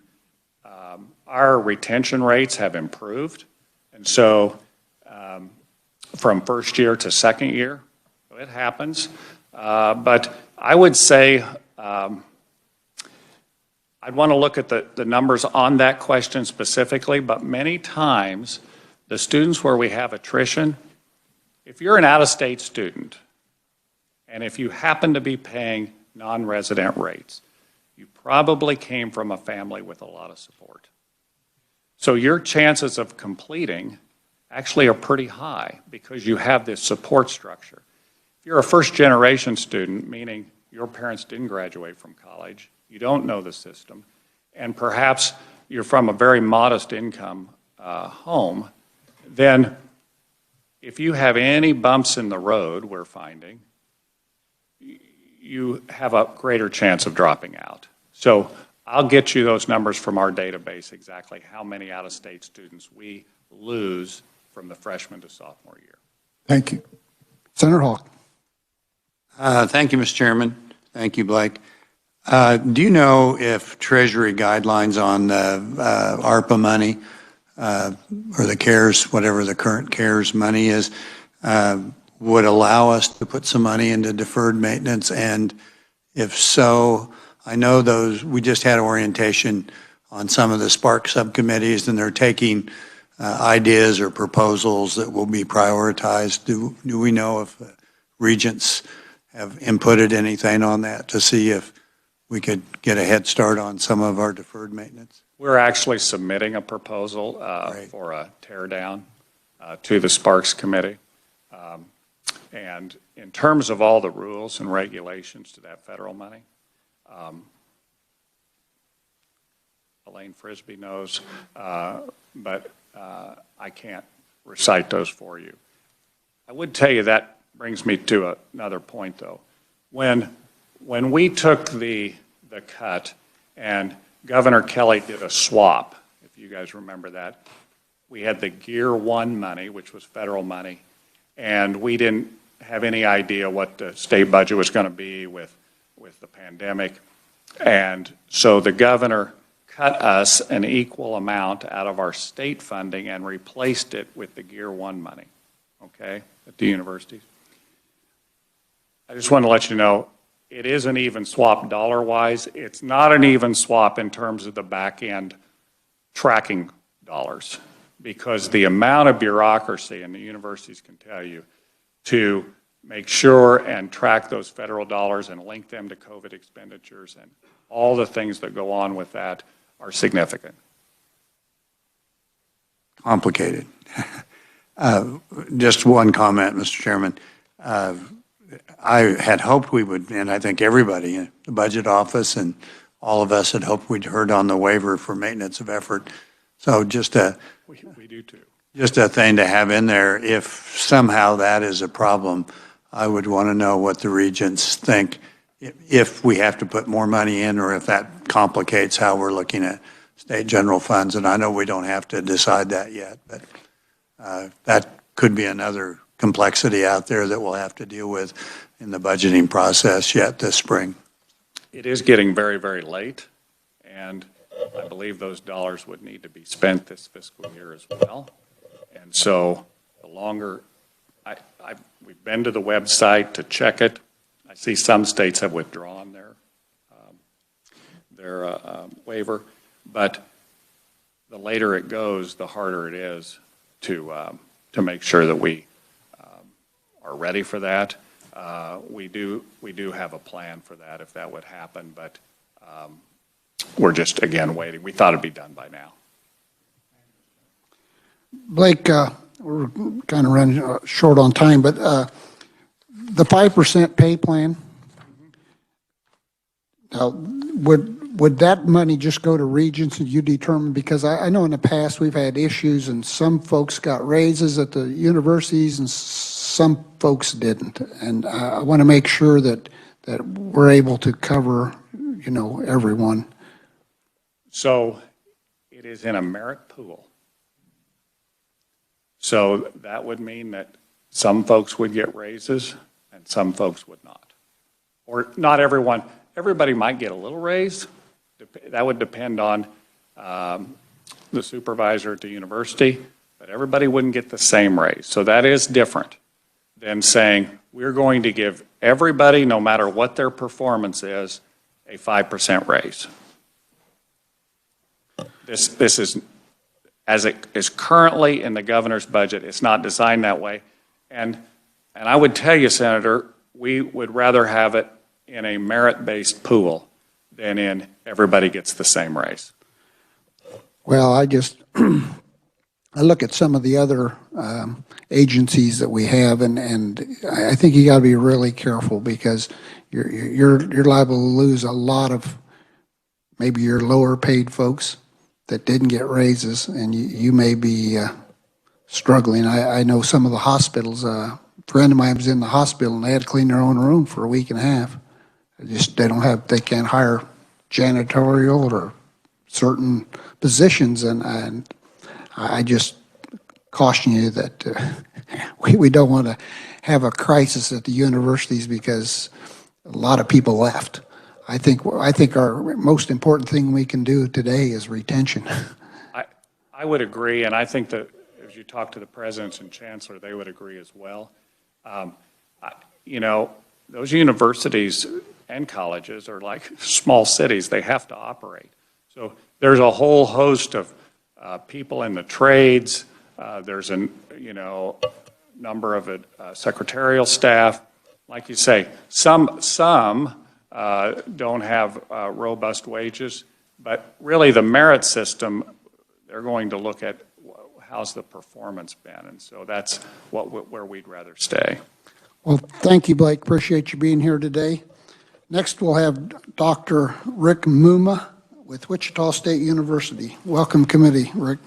Our retention rates have improved, and so from first year to second year, it happens. But I would say I'd want to look at the numbers on that question specifically, but many times the students where we have attrition, if you're an out-of-state student, and if you happen to be paying non-resident rates, you probably came from a family with a lot of support. So your chances of completing actually are pretty high because you have this support structure. If you're a first-generation student, meaning your parents didn't graduate from college, you don't know the system, and perhaps you're from a very modest income home, then if you have any bumps in the road, we're finding, you have a greater chance of dropping out. So I'll get you those numbers from our database, exactly how many out-of-state students we lose from the freshman to sophomore year. Thank you. Senator Hawk. Thank you, Mr. Chairman. Thank you, Blake. Do you know if Treasury guidelines on ARPA money or the CARES, whatever the current CARES money is, would allow us to put some money into deferred maintenance? And if so, I know we just had orientation on some of the Spark subcommittees, and they're taking ideas or proposals that will be prioritized. Do we know if Regents have inputted anything on that to see if we could get a head start on some of our deferred maintenance? We're actually submitting a proposal for a tear down to the Sparks Committee. And in terms of all the rules and regulations to that federal money, Elaine Frisbee knows, but I can't recite those for you. I would tell you that brings me to another point, though. When we took the cut and Governor Kelly did a swap, if you guys remember that, we had the Gear 1 money, which was federal money, and we didn't have any idea what the state budget was going to be with the pandemic. And so the governor cut us an equal amount out of our state funding and replaced it with the Gear 1 money, okay, at the universities. I just want to let you know, it is an even swap dollar-wise. It's not an even swap in terms of the back-end tracking dollars, because the amount of bureaucracy, and the universities can tell you, to make sure and track those federal dollars and link them to COVID expenditures and all the things that go on with that are significant. Complicated. Just one comment, Mr. Chairman. I had hoped we would, and I think everybody in the budget office and all of us had hoped we'd heard on the waiver for maintenance of effort. So just We do too. just a thing to have in there. If somehow that is a problem, I would want to know what the regents think, if we have to put more money in, or if that complicates how we're looking at state general funds. And I know we don't have to decide that yet, but that could be another complexity out there that we'll have to deal with in the budgeting process yet this spring. It is getting very, very late, and I believe those dollars would need to be spent this fiscal year as well. And so the longer, we've been to the website to check it. I see some states have withdrawn their waiver, but the later it goes, the harder it is to make sure that we are ready for that. We do have a plan for that if that would happen, but we're just, again, waiting. We thought it'd be done by now. Blake, we're kind of running short on time, but the 5% pay plan, would would that money just go to Regents and you determine, because I know in the past we've had issues and some folks got raises at the universities and some folks didn't. And I want to make sure that we're able to cover, everyone. So it is in a merit pool. So that would mean that some folks would get raises and some folks would not. Or not everyone. Everybody might get a little raise. That would depend on the supervisor at the university, but everybody wouldn't get the same raise. So that is different than saying we're going to give everybody, no matter what their performance is, a 5% raise. This is, as it is currently in the governor's budget, it's not designed that way. And I would tell you, Senator, we would rather have it in a merit-based pool than in everybody gets the same raise. Well, I look at some of the other agencies that we have, and I think you got to be really careful because you're liable to lose a lot of maybe your lower paid folks that didn't get raises, and you may be struggling. I know some of the hospitals. A friend of mine was in the hospital, and they had to clean their own room for a week and a half. They can't hire janitorial or certain positions, and I just caution you that we don't want to have a crisis at the universities because a lot of people left. I think our most important thing we can do today is retention. I would agree, and I think that as you talk to the presidents and chancellor, they would agree as well. Those universities and colleges are like small cities. They have to operate. So there's a whole host of people in the trades. There's a number of secretarial staff. Like you say, some don't have robust wages, but really the merit system, they're going to look at how's the performance been, and so that's where we'd rather stay. Well, thank you, Blake. Appreciate you being here today. Next, we'll have Dr. Rick Mumma with Wichita State University. Welcome, committee, Rick.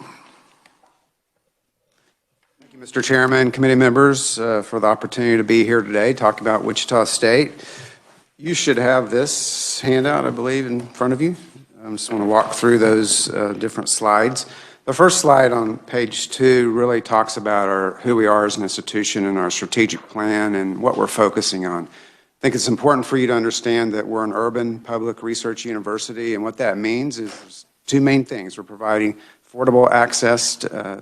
Thank you, Mr. Chairman, committee members, for the opportunity to be here today, talk about Wichita State. You should have this handout, I believe, in front of you. I just want to walk through those different slides. The first slide on page 2 really talks about who we are as an institution and our strategic plan and what we're focusing on. I think it's important for you to understand that we're an urban public research university, and what that means is two main things. We're providing affordable access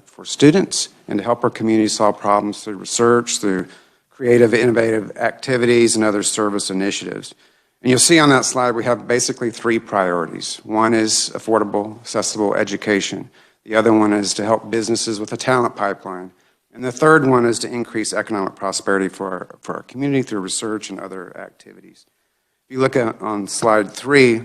for students and to help our community solve problems through research, through creative, innovative activities, and other service initiatives. And you'll see on that slide we have basically 3 priorities. One is affordable, accessible education. The other one is to help businesses with a talent pipeline. And the third one is to increase economic prosperity for our community through research and other activities. If you look on slide 3,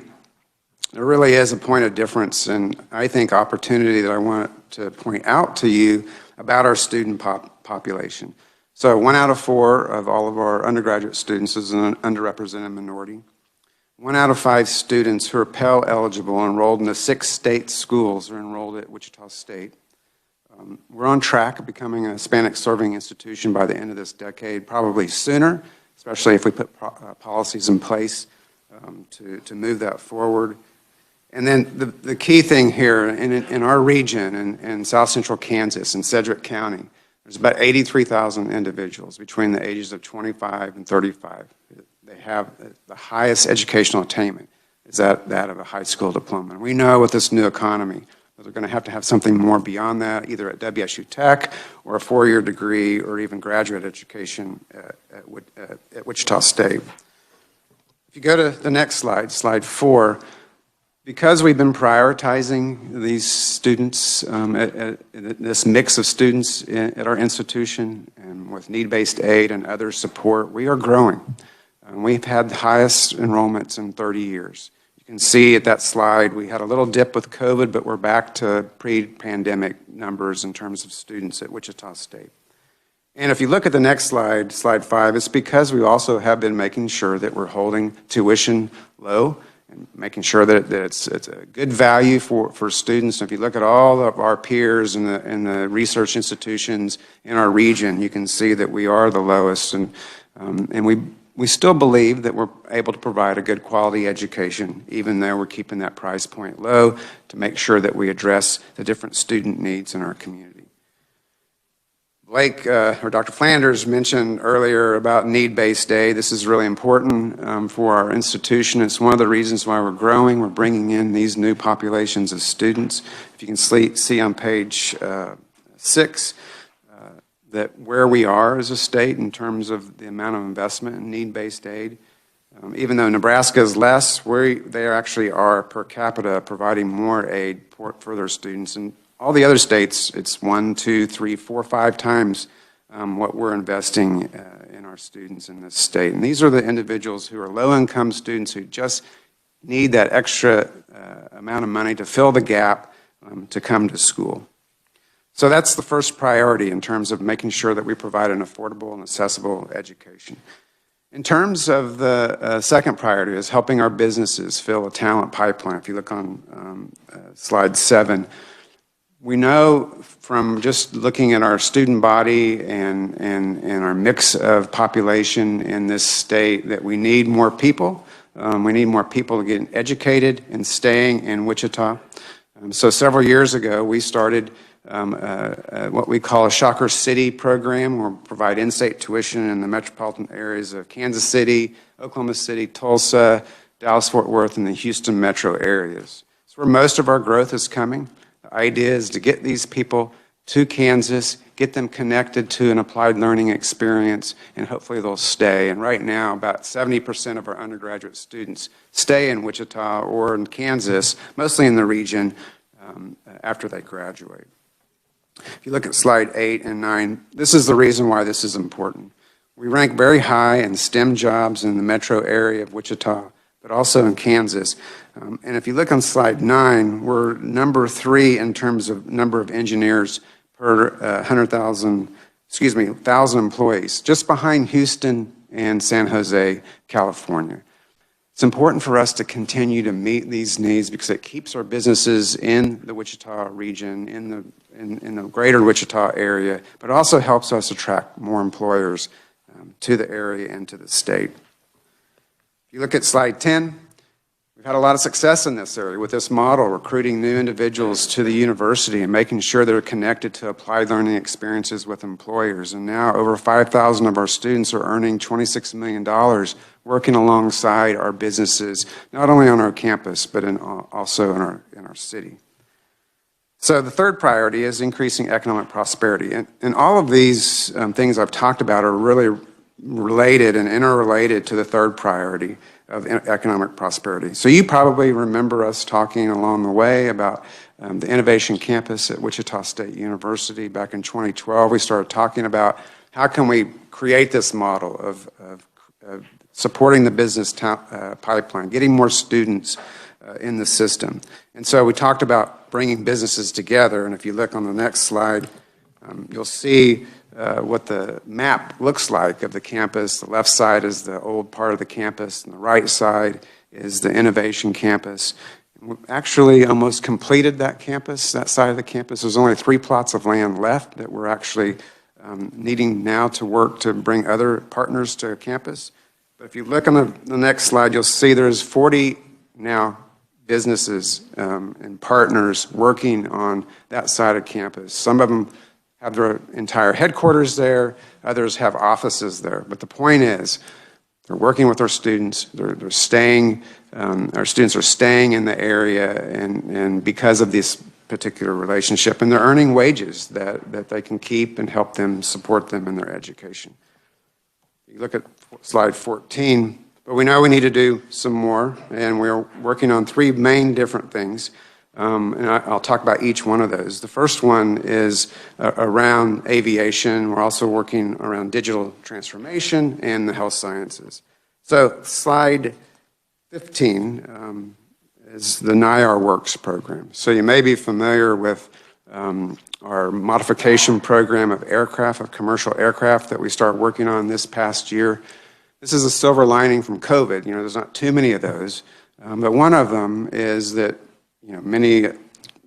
there really is a point of difference and I think opportunity that I want to point out to you about our student population. So 1 out of 4 of all of our undergraduate students is an underrepresented minority. 1 out of 5 students who are Pell eligible enrolled in the 6 state schools are enrolled at Wichita State. We're on track of becoming a Hispanic serving institution by the end of this decade, probably sooner, especially if we put policies in place to move that forward. And then the key thing here in our region, in South Central Kansas, in Sedgwick County, there's about 83,000 individuals between the ages of 25 and 35. They have the highest educational attainment is that of a high school diploma. And we know with this new economy that they're going to have something more beyond that, either at WSU Tech or a 4-year degree or even graduate education at Wichita State. If you go to the next slide, slide 4, because we've been prioritizing these students, this mix of students at our institution and with need-based aid and other support, we are growing. We've had the highest enrollments in 30 years. You can see at that slide, we had a little dip with COVID, but we're back to pre-pandemic numbers in terms of students at Wichita State. And if you look at the next slide, slide 5, it's because we also have been making sure that we're holding tuition low and making sure that it's a good value for students. And if you look at all of our peers in the research institutions in our region, you can see that we are the lowest, and we still believe that we're able to provide a good quality education, even though we're keeping that price point low to make sure that we address the different student needs in our community. Blake, or Dr. Flanders mentioned earlier about need-based aid. This is really important for our institution. It's one of the reasons why we're growing. We're bringing in these new populations of students. If you can see on page 6, that where we are as a state in terms of the amount of investment in need-based aid. Even though Nebraska is less, they actually are per capita providing more aid for their students. And all the other states, it's 1, 2, 3, 4, 5 times what we're investing in our students in this state. And these are the individuals who are low-income students who just need that extra amount of money to fill the gap to come to school. So that's the first priority in terms of making sure that we provide an affordable and accessible education. In terms of the second priority is helping our businesses fill a talent pipeline. If you look on slide 7, we know from just looking at our student body and our mix of population in this state that we need more people. We need more people getting educated and staying in Wichita. So several years ago, we started what we call a Shocker City program, where we provide in-state tuition in the metropolitan areas of Kansas City, Oklahoma City, Tulsa, Dallas-Fort Worth, and the Houston metro areas. It's where most of our growth is coming. The idea is to get these people to Kansas, get them connected to an applied learning experience, and hopefully they'll stay. And right now, about 70% of our undergraduate students stay in Wichita or in Kansas, mostly in the region, after they graduate. If you look at slide 8 and 9, this is the reason why this is important. We rank very high in STEM jobs in the metro area of Wichita, but also in Kansas. And if you look on slide 9, we're number 3 in terms of number of engineers per 1,000 employees, just behind Houston and San Jose, California. It's important for us to continue to meet these needs because it keeps our businesses in the Wichita region, in the greater Wichita area, but also helps us attract more employers to the area and to the state. If you look at slide 10, we've had a lot of success in this area with this model, recruiting new individuals to the university and making sure they're connected to applied learning experiences with employers. And now over 5,000 of our students are earning $26 million working alongside our businesses, not only on our campus, but also in our city. So the third priority is increasing economic prosperity. And all of these things I've talked about are really related and interrelated to the third priority of economic prosperity. So you probably remember us talking along the way about the Innovation Campus at Wichita State University. Back in 2012, we started talking about how can we create this model of supporting the business pipeline, getting more students in the system. And so we talked about bringing businesses together, and if you look on the next slide, you'll see what the map looks like of the campus. The left side is the old part of the campus, and the right side is the Innovation Campus. We've actually almost completed that campus, that side of the campus. There's only 3 plots of land left that we're actually needing now to work to bring other partners to campus. But if you look on the next slide, you'll see there's 40 now businesses and partners working on that side of campus. Some of them have their entire headquarters there, others have offices there. But the point is, they're working with our students, they're staying, our students are staying in the area and because of this particular relationship, and they're earning wages that they can keep and help them support them in their education. You look at slide 14, but we know we need to do some more, and we're working on 3 main different things. And I'll talk about each one of those. The first one is around aviation. We're also working around digital transformation and the health sciences. So slide 15 is the Niar Works program. So you may be familiar with our modification program of aircraft, of commercial aircraft that we started working on this past year. This is a silver lining from COVID. You know, there's not too many of those. But one of them is that, many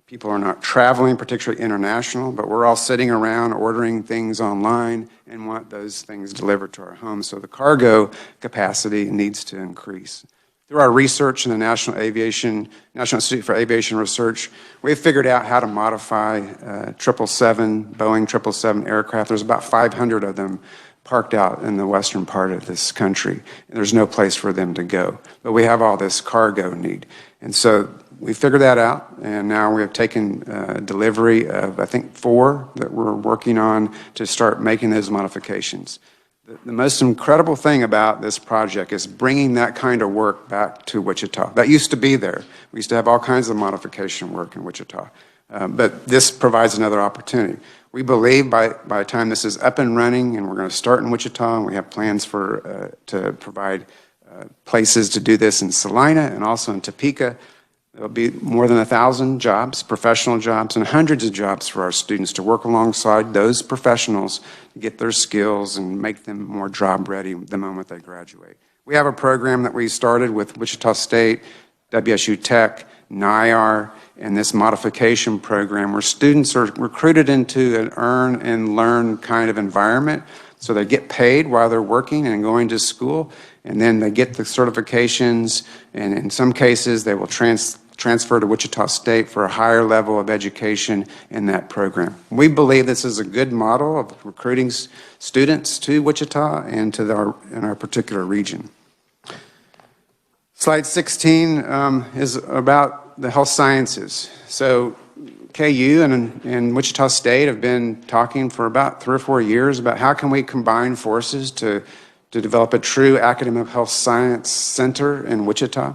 people are not traveling, particularly international, but we're all sitting around ordering things online and want those things delivered to our homes. So the cargo capacity needs to increase. Through our research in the National Institute for Aviation Research, we've figured out how to modify 777, Boeing 777 aircraft. There's about 500 of them parked out in the western part of this country. And there's no place for them to go. But we have all this cargo need. And so we figured that out, and now we have taken delivery of, I think, 4 that we're working on to start making those modifications. The most incredible thing about this project is bringing that kind of work back to Wichita. That used to be there. We used to have all kinds of modification work in Wichita. But this provides another opportunity. We believe by the time this is up and running, and we're going to start in Wichita, and we have plans to provide places to do this in Salina and also in Topeka. There'll be more than 1,000 jobs, professional jobs, and hundreds of jobs for our students to work alongside those professionals to get their skills and make them more job ready the moment they graduate. We have a program that we started with Wichita State, WSU Tech, Niar, and this modification program where students are recruited into an earn and learn kind of environment. So they get paid while they're working and going to school, and then they get the certifications, and in some cases they will transfer to Wichita State for a higher level of education in that program. We believe this is a good model of recruiting students to Wichita and to in our particular region. Slide 16 is about the health sciences. So KU and Wichita State have been talking for about 3 or 4 years about how can we combine forces to develop a true academic health science center in Wichita.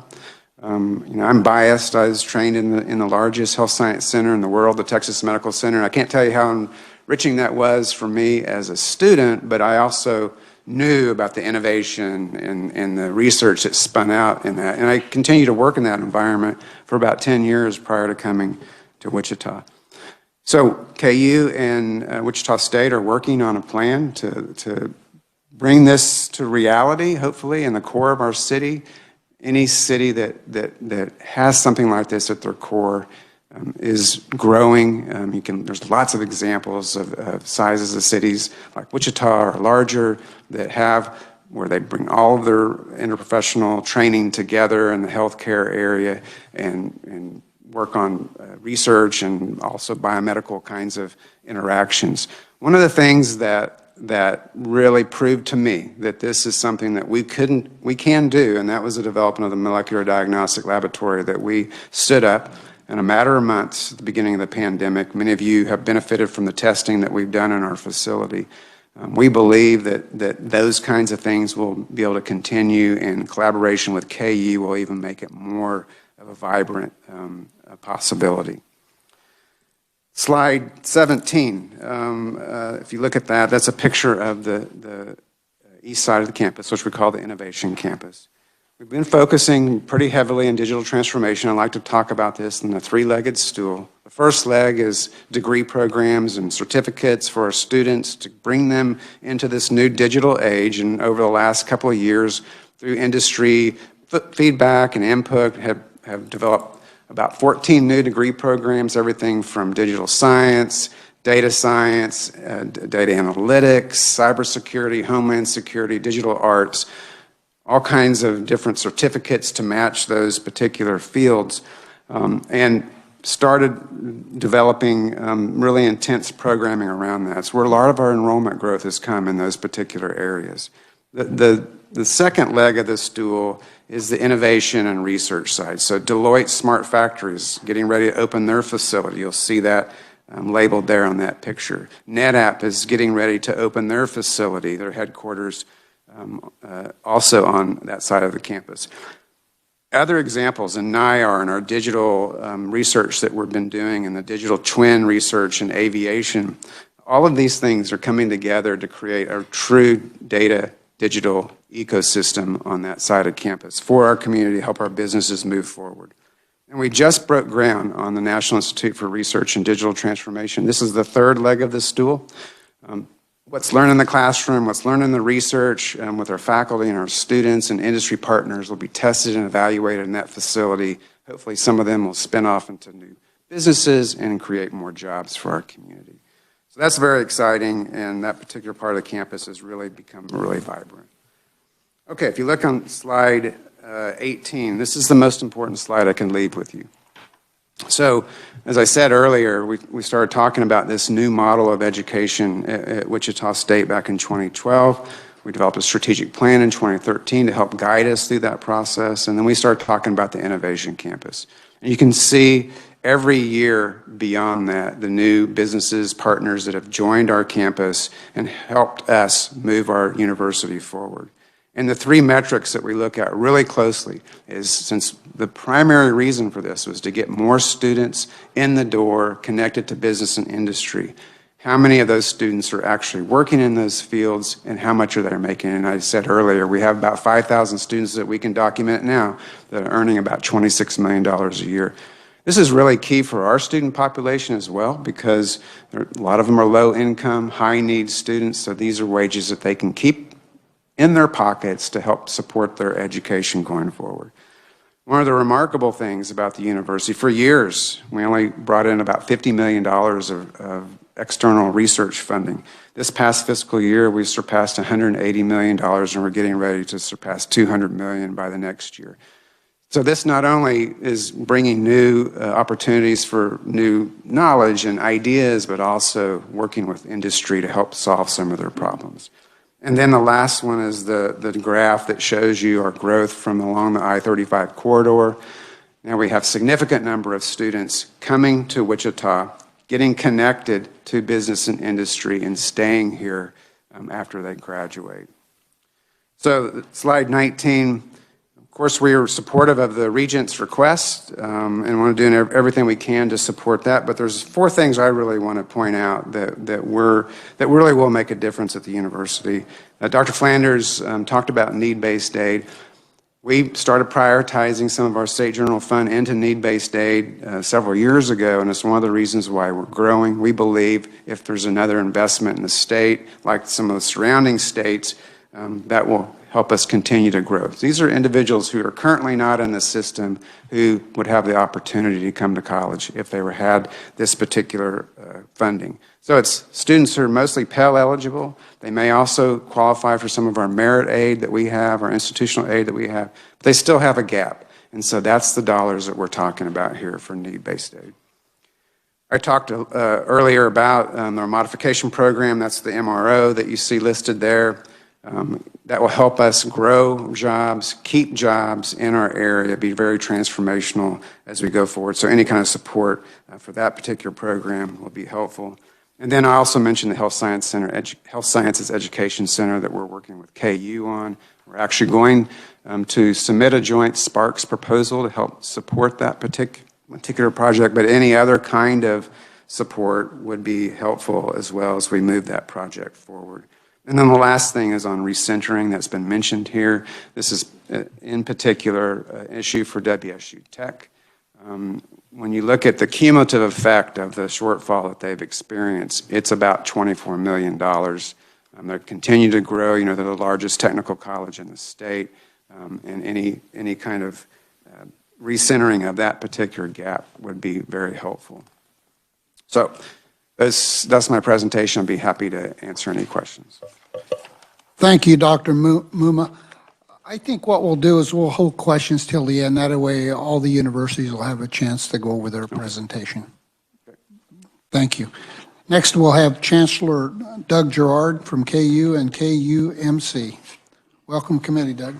I'm biased. I was trained in the largest health science center in the world, the Texas Medical Center. I can't tell you how enriching that was for me as a student, but I also knew about the innovation and the research that spun out in that. And I continued to work in that environment for about 10 years prior to coming to Wichita. So KU and Wichita State are working on a plan to bring this to reality, hopefully, in the core of our city. Any city that has something like this at their core is growing. There's lots of examples of sizes of cities like Wichita or larger that have where they bring all of their interprofessional training together in the healthcare area and work on research and also biomedical kinds of interactions. One of the things that really proved to me that this is something that we can do, and that was the development of the molecular diagnostic laboratory that we stood up in a matter of months at the beginning of the pandemic. Many of you have benefited from the testing that we've done in our facility. We believe that those kinds of things will be able to continue, and collaboration with KU will even make it more of a vibrant possibility. Slide 17, if you look at that, that's a picture of the east side of the campus, which we call the Innovation Campus. We've been focusing pretty heavily on digital transformation. I like to talk about this in the 3-legged stool. The first leg is degree programs and certificates for our students to bring them into this new digital age. And over the last couple of years, through industry feedback and input, have developed about 14 new degree programs, everything from digital science, data analytics, cybersecurity, homeland security, digital arts, all kinds of different certificates to match those particular fields, and started developing really intense programming around that. It's where a lot of our enrollment growth has come in those particular areas. The second leg of the stool is the innovation and research side. So Deloitte Smart Factories getting ready to open their facility. You'll see that labeled there on that picture. NetApp is getting ready to open their facility, their headquarters, also on that side of the campus. Other examples in Niar and our digital research that we've been doing and the digital twin research in aviation, all of these things are coming together to create a true data digital ecosystem on that side of campus for our community to help our businesses move forward. And we just broke ground on the National Institute for Research and Digital Transformation. This is the third leg of the stool. what's learned in the classroom, what's learned in the research with our faculty and our students and industry partners will be tested and evaluated in that facility. Hopefully some of them will spin off into new businesses and create more jobs for our community. So that's very exciting, and that particular part of the campus has really become really vibrant. Okay, if you look on slide 18, this is the most important slide I can leave with you. So, as I said earlier, we started talking about this new model of education at Wichita State back in 2012. We developed a strategic plan in 2013 to help guide us through that process, and then we started talking about the Innovation Campus. And you can see every year beyond that, the new businesses, partners that have joined our campus and helped us move our university forward. And the three metrics that we look at really closely is, since the primary reason for this was to get more students in the door connected to business and industry, how many of those students are actually working in those fields and how much are they making? And I said earlier, we have about 5,000 students that we can document now that are earning about $26 million a year. This is really key for our student population as well, because a lot of them are low income, high need students, so these are wages that they can keep in their pockets to help support their education going forward. One of the remarkable things about the university, for years, we only brought in about $50 million of external research funding. This past fiscal year, we surpassed $180 million, and we're getting ready to surpass $200 million by the next year. So this not only is bringing new opportunities for new knowledge and ideas, but also working with industry to help solve some of their problems. And then the last one is the graph that shows you our growth from along the I-35 corridor. Now we have a significant number of students coming to Wichita, getting connected to business and industry, and staying here after they graduate. So slide 19, of course we are supportive of the Regents' request and want to do everything we can to support that, but there's four things I really want to point out that really will make a difference at the university. Dr. Flanders talked about need-based aid. We started prioritizing some of our state general fund into need-based aid several years ago, and it's one of the reasons why we're growing. We believe if there's another investment in the state, like some of the surrounding states, that will help us continue to grow. These are individuals who are currently not in the system who would have the opportunity to come to college if they had this particular funding. So it's students who are mostly Pell eligible. They may also qualify for some of our merit aid that we have, our institutional aid that we have, but they still have a gap. And so that's the dollars that we're talking about here for need-based aid. I talked earlier about our modification program. That's the MRO that you see listed there. That will help us grow jobs, keep jobs in our area, be very transformational as we go forward. So any kind of support for that particular program will be helpful. And then I also mentioned the Health Sciences Education Center that we're working with KU on. We're actually going to submit a joint Sparks proposal to help support that particular project, but any other kind of support would be helpful as well as we move that project forward. And then the last thing is on recentering that's been mentioned here. This is in particular an issue for WSU Tech. When you look at the cumulative effect of the shortfall that they've experienced, it's about $24 million. They continue to grow. You know, they're the largest technical college in the state, and any kind of recentering of that particular gap would be very helpful. So that's my presentation. I'd be happy to answer any questions. Thank you, Dr. Mumma. I think what we'll do is we'll hold questions till the end. That way all the universities will have a chance to go over their presentation. Thank you. Next, we'll have Chancellor Doug Gerard from KU and KUMC. Welcome, committee, Doug.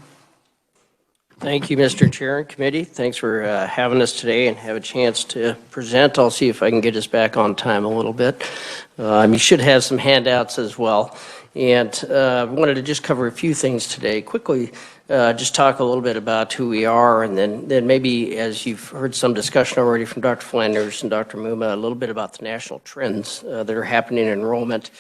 Thank you, Mr. Chair and committee. Thanks for having us today and have a chance to present. I'll see if I can get us back on time a little bit. You should have some handouts as well. And I wanted to just cover a few things today. Quickly, just talk a little bit about who we are, and then maybe, as you've heard some discussion already from Dr. Flanders and Dr. Mumma, a little bit about the national trends that are happening in enrollment.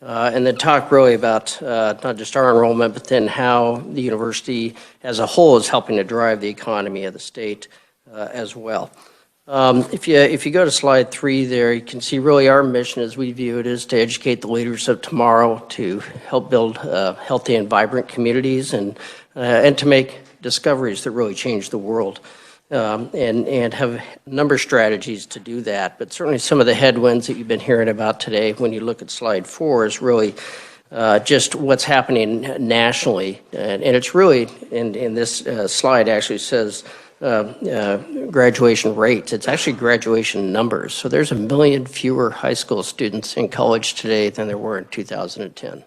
And then talk really about not just our enrollment, but then how the university as a whole is helping to drive the economy of the state as well. If you go to slide 3 there, you can see really our mission as we view it is to educate the leaders of tomorrow, to help build healthy and vibrant communities, and to make discoveries that really change the world. And have a number of strategies to do that. But certainly some of the headwinds that you've been hearing about today, when you look at slide 4, is really just what's happening nationally. And it's really, in this slide actually says graduation rates. It's actually graduation numbers. So there's 1 million fewer high school students in college today than there were in 2010.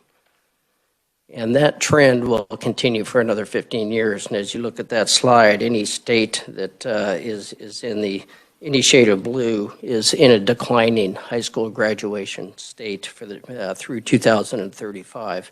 And that trend will continue for another 15 years. And as you look at that slide, any state that is in any shade of blue is in a declining high school graduation state for through 2035.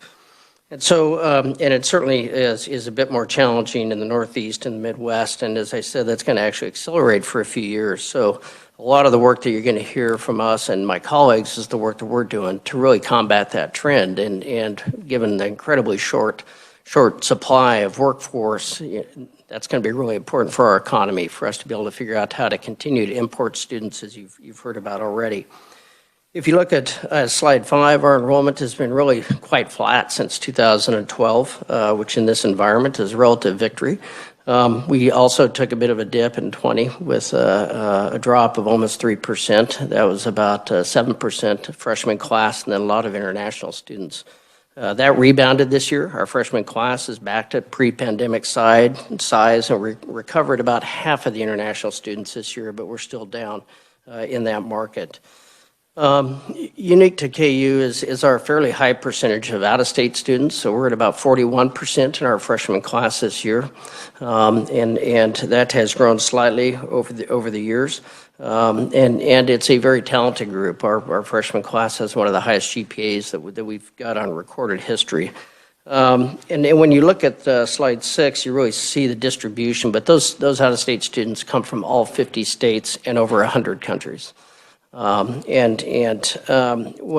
And so, and it certainly is a bit more challenging in the Northeast and the Midwest. And as I said, that's going to actually accelerate for a few years. So a lot of the work that you're going to hear from us and my colleagues is the work that we're doing to really combat that trend. And given the incredibly short supply of workforce, that's going to be really important for our economy, for us to be able to figure out how to continue to import students, as you've heard about already. If you look at slide 5, our enrollment has been really quite flat since 2012, which in this environment is a relative victory. We also took a bit of a dip in 20 with a drop of almost 3%. That was about 7% freshman class and then a lot of international students. That rebounded this year. Our freshman class is back to pre-pandemic size, and we recovered about half of the international students this year, but we're still down in that market. Unique to KU is our fairly high percentage of out-of-state students. So we're at about 41% in our freshman class this year, and that has grown slightly over the years. And it's a very talented group. Our freshman class has one of the highest GPAs that we've got on recorded history. And when you look at slide 6, you really see the distribution. But those out-of-state students come from all 50 states and over 100 countries. What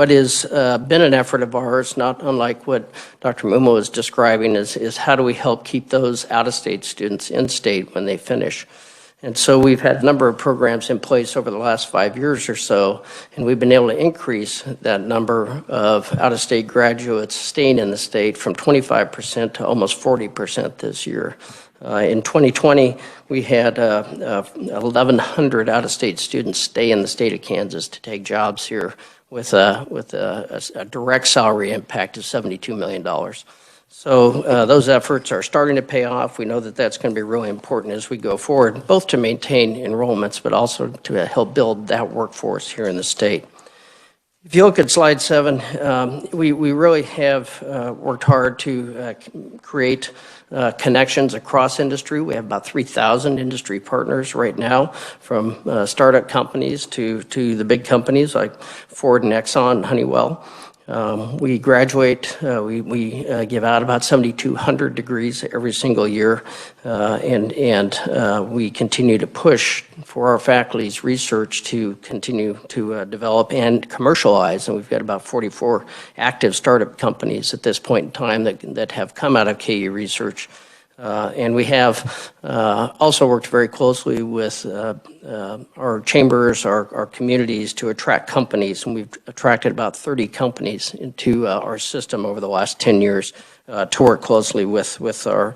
has been an effort of ours, not unlike what Dr. Mumma was describing, is how do we help keep those out-of-state students in-state when they finish? And so we've had a number of programs in place over the last 5 years or so, and we've been able to increase that number of out-of-state graduates staying in the state from 25% to almost 40% this year. In 2020, we had 1,100 out-of-state students stay in the state of Kansas to take jobs here with a direct salary impact of $72 million. So those efforts are starting to pay off. We know that that's going to be really important as we go forward, both to maintain enrollments, but also to help build that workforce here in the state. If you look at slide 7, we really have worked hard to create connections across industry. We have about 3,000 industry partners right now, from startup companies to the big companies like Ford and Exxon and Honeywell. We graduate, we give out about 7,200 degrees every single year, and we continue to push for our faculty's research to continue to develop and commercialize. And we've got about 44 active startup companies at this point in time that have come out of KU research. And we have also worked very closely with our chambers, our communities to attract companies, and we've attracted about 30 companies into our system over the last 10 years to work closely with our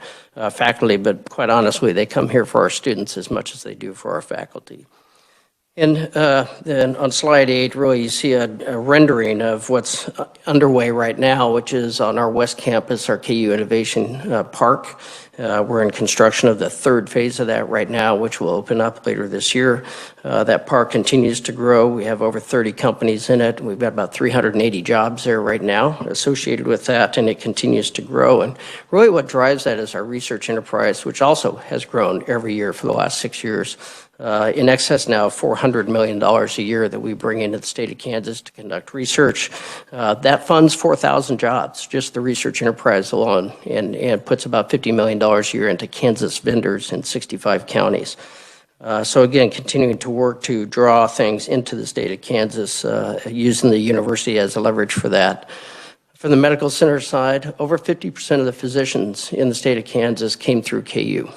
faculty. But quite honestly, they come here for our students as much as they do for our faculty. And then on slide 8, really you see a rendering of what's underway right now, which is on our West Campus, our KU Innovation Park. We're in construction of the 3rd phase of that right now, which will open up later this year. That park continues to grow. We have over 30 companies in it. We've got about 380 jobs there right now associated with that, and it continues to grow. And really what drives that is our research enterprise, which also has grown every year for the last 6 years. In excess now of $400 million a year that we bring into the state of Kansas to conduct research. That funds 4,000 jobs, just the research enterprise alone, and puts about $50 million a year into Kansas vendors in 65 counties. So again, continuing to work to draw things into the state of Kansas, using the university as a leverage for that. From the medical center side, over 50% of the physicians in the state of Kansas came through KU.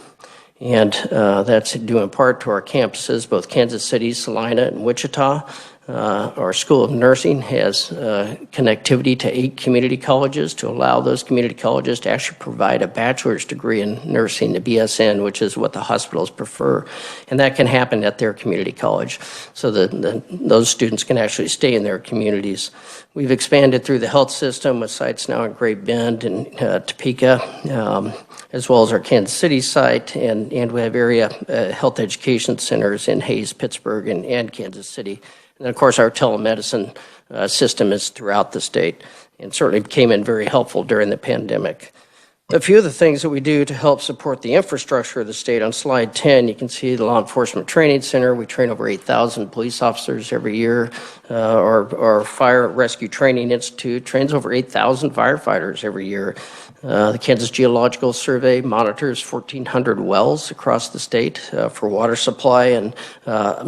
And that's due in part to our campuses, both Kansas City, Salina, and Wichita. Our School of Nursing has connectivity to 8 community colleges to allow those community colleges to actually provide a bachelor's degree in nursing, the BSN, which is what the hospitals prefer. And that can happen at their community college so that those students can actually stay in their communities. We've expanded through the health system with sites now in Great Bend and Topeka, as well as our Kansas City site, and we have area health education centers in Hayes, Pittsburgh, and Kansas City. And of course, our telemedicine system is throughout the state and certainly came in very helpful during the pandemic. A few of the things that we do to help support the infrastructure of the state, on slide 10, you can see the Law Enforcement Training Center. We train over 8,000 police officers every year. Our Fire Rescue Training Institute trains over 8,000 firefighters every year. The Kansas Geological Survey monitors 1,400 wells across the state for water supply and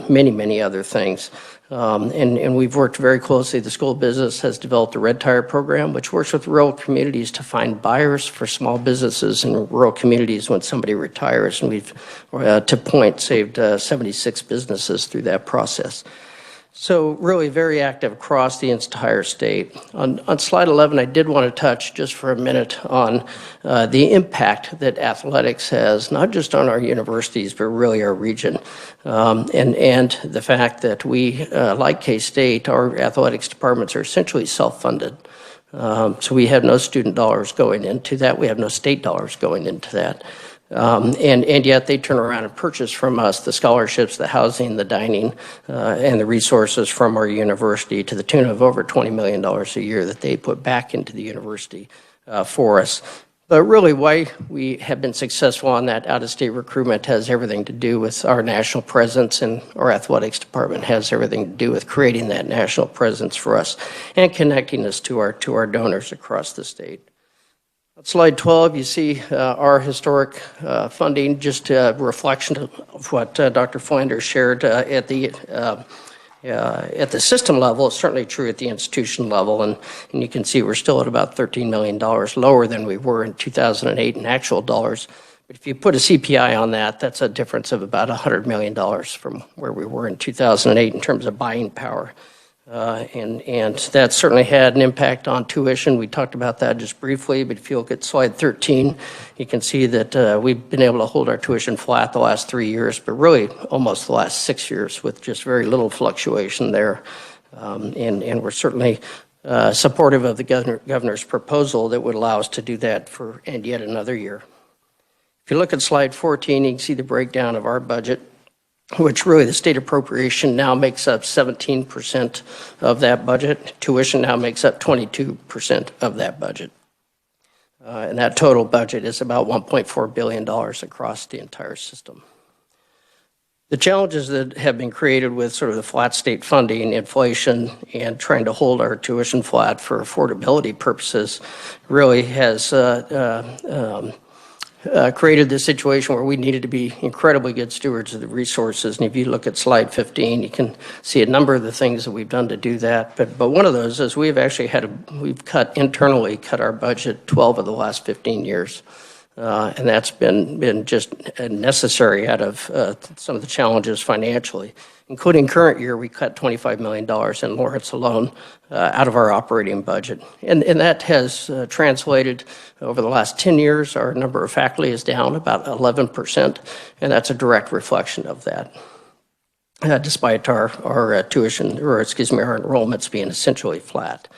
many, many other things. And we've worked very closely. The School of Business has developed a Red Tire program, which works with rural communities to find buyers for small businesses in rural communities when somebody retires. And we've, to point, saved 76 businesses through that process. So really very active across the entire state. On slide 11, I did want to touch just for a minute on the impact that athletics has, not just on our universities, but really our region. And the fact that we, like K-State, our athletics departments are essentially self-funded. So we have no student dollars going into that. We have no state dollars going into that. And yet they turn around and purchase from us the scholarships, the housing, the dining, and the resources from our university to the tune of over $20 million a year that they put back into the university for us. But really why we have been successful on that out-of-state recruitment has everything to do with our national presence, and our athletics department has everything to do with creating that national presence for us and connecting us to our donors across the state. On slide 12, you see our historic funding, just a reflection of what Dr. Flanders shared at the system level. It's certainly true at the institution level, and you can see we're still at about $13 million lower than we were in 2008 in actual dollars. But if you put a CPI on that, that's a difference of about $100 million from where we were in 2008 in terms of buying power. And that certainly had an impact on tuition. We talked about that just briefly, but if you look at slide 13, you can see that we've been able to hold our tuition flat the last 3 years, but really almost the last 6 years with just very little fluctuation there. And we're certainly supportive of the governor's proposal that would allow us to do that for and yet another year. If you look at slide 14, you can see the breakdown of our budget, which really the state appropriation now makes up 17% of that budget. Tuition now makes up 22% of that budget. And that total budget is about $1.4 billion across the entire system. The challenges that have been created with sort of the flat state funding, inflation, and trying to hold our tuition flat for affordability purposes really has created this situation where we needed to be incredibly good stewards of the resources. And if you look at slide 15, you can see a number of the things that we've done to do that. But one of those is we've actually we've internally cut our budget 12 of the last 15 years. And that's been just necessary out of some of the challenges financially, including current year. We cut $25 million in Lawrence alone out of our operating budget. And that has translated over the last 10 years. Our number of faculty is down about 11%, and that's a direct reflection of that. Despite our tuition, or excuse me, our enrollments being essentially flat.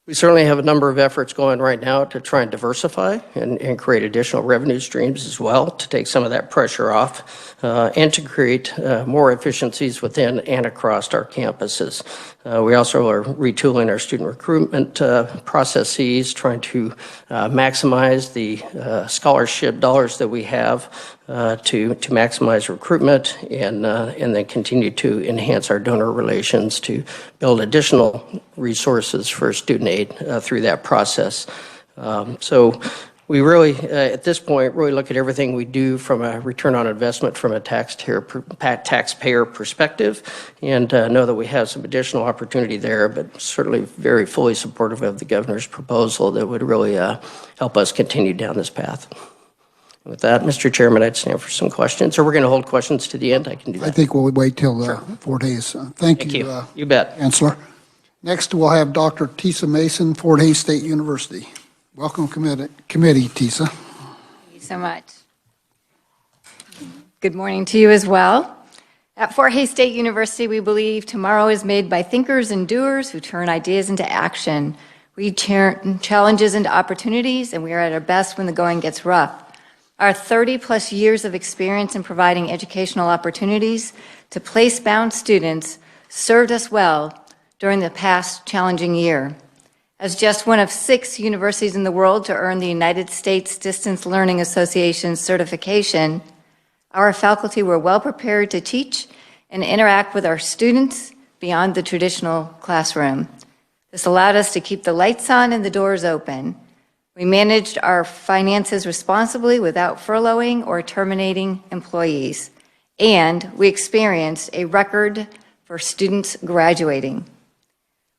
We certainly have a number of efforts going right now to try and diversify and create additional revenue streams as well to take some of that pressure off and to create more efficiencies within and across our campuses. We also are retooling our student recruitment processes, trying to maximize the scholarship dollars that we have to maximize recruitment and then continue to enhance our donor relations to build additional resources for student aid through that process. So we really, at this point, really look at everything we do from a return on investment from a taxpayer perspective and know that we have some additional opportunity there, but certainly very fully supportive of the governor's proposal that would really help us continue down this path. With that, Mr. Chairman, I'd stand for some questions, or we're going to hold questions to the end. I can do I that. think we'll wait till Fort Hays. Thank Thank you, you. You bet. Chancellor. Next, we'll have Dr. Tisa Mason, Fort Hays State University. Welcome, committee, Tisa. Thank you so much. Good morning to you as well. At Fort Hays State University, we believe tomorrow is made by thinkers and doers who turn ideas into action. We turn challenges into opportunities, and we are at our best when the going gets rough. Our 30-plus years of experience in providing educational opportunities to place-bound students served us well during the past challenging year. As just one of 6 universities in the world to earn the United States Distance Learning Association's certification, our faculty were well prepared to teach and interact with our students beyond the traditional classroom. This allowed us to keep the lights on and the doors open. We managed our finances responsibly without furloughing or terminating employees, and we experienced a record for students graduating.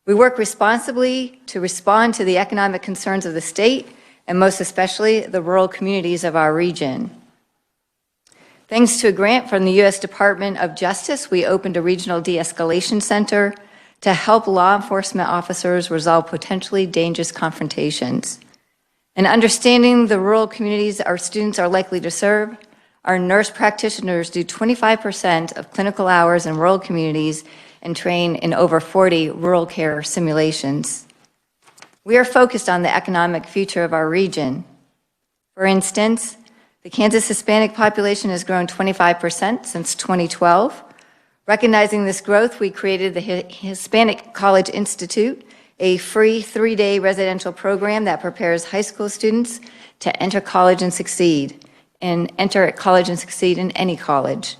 We work responsibly to respond to the economic concerns of the state, and most especially the rural communities of our region. Thanks to a grant from the U.S. Department of Justice, we opened a regional de-escalation center to help law enforcement officers resolve potentially dangerous confrontations. In understanding the rural communities our students are likely to serve, our nurse practitioners do 25% of clinical hours in rural communities and train in over 40 rural care simulations. We are focused on the economic future of our region. For instance, the Kansas Hispanic population has grown 25% since 2012. Recognizing this growth, we created the Hispanic College Institute, a free 3-day residential program that prepares high school students to enter college and succeed, in any college.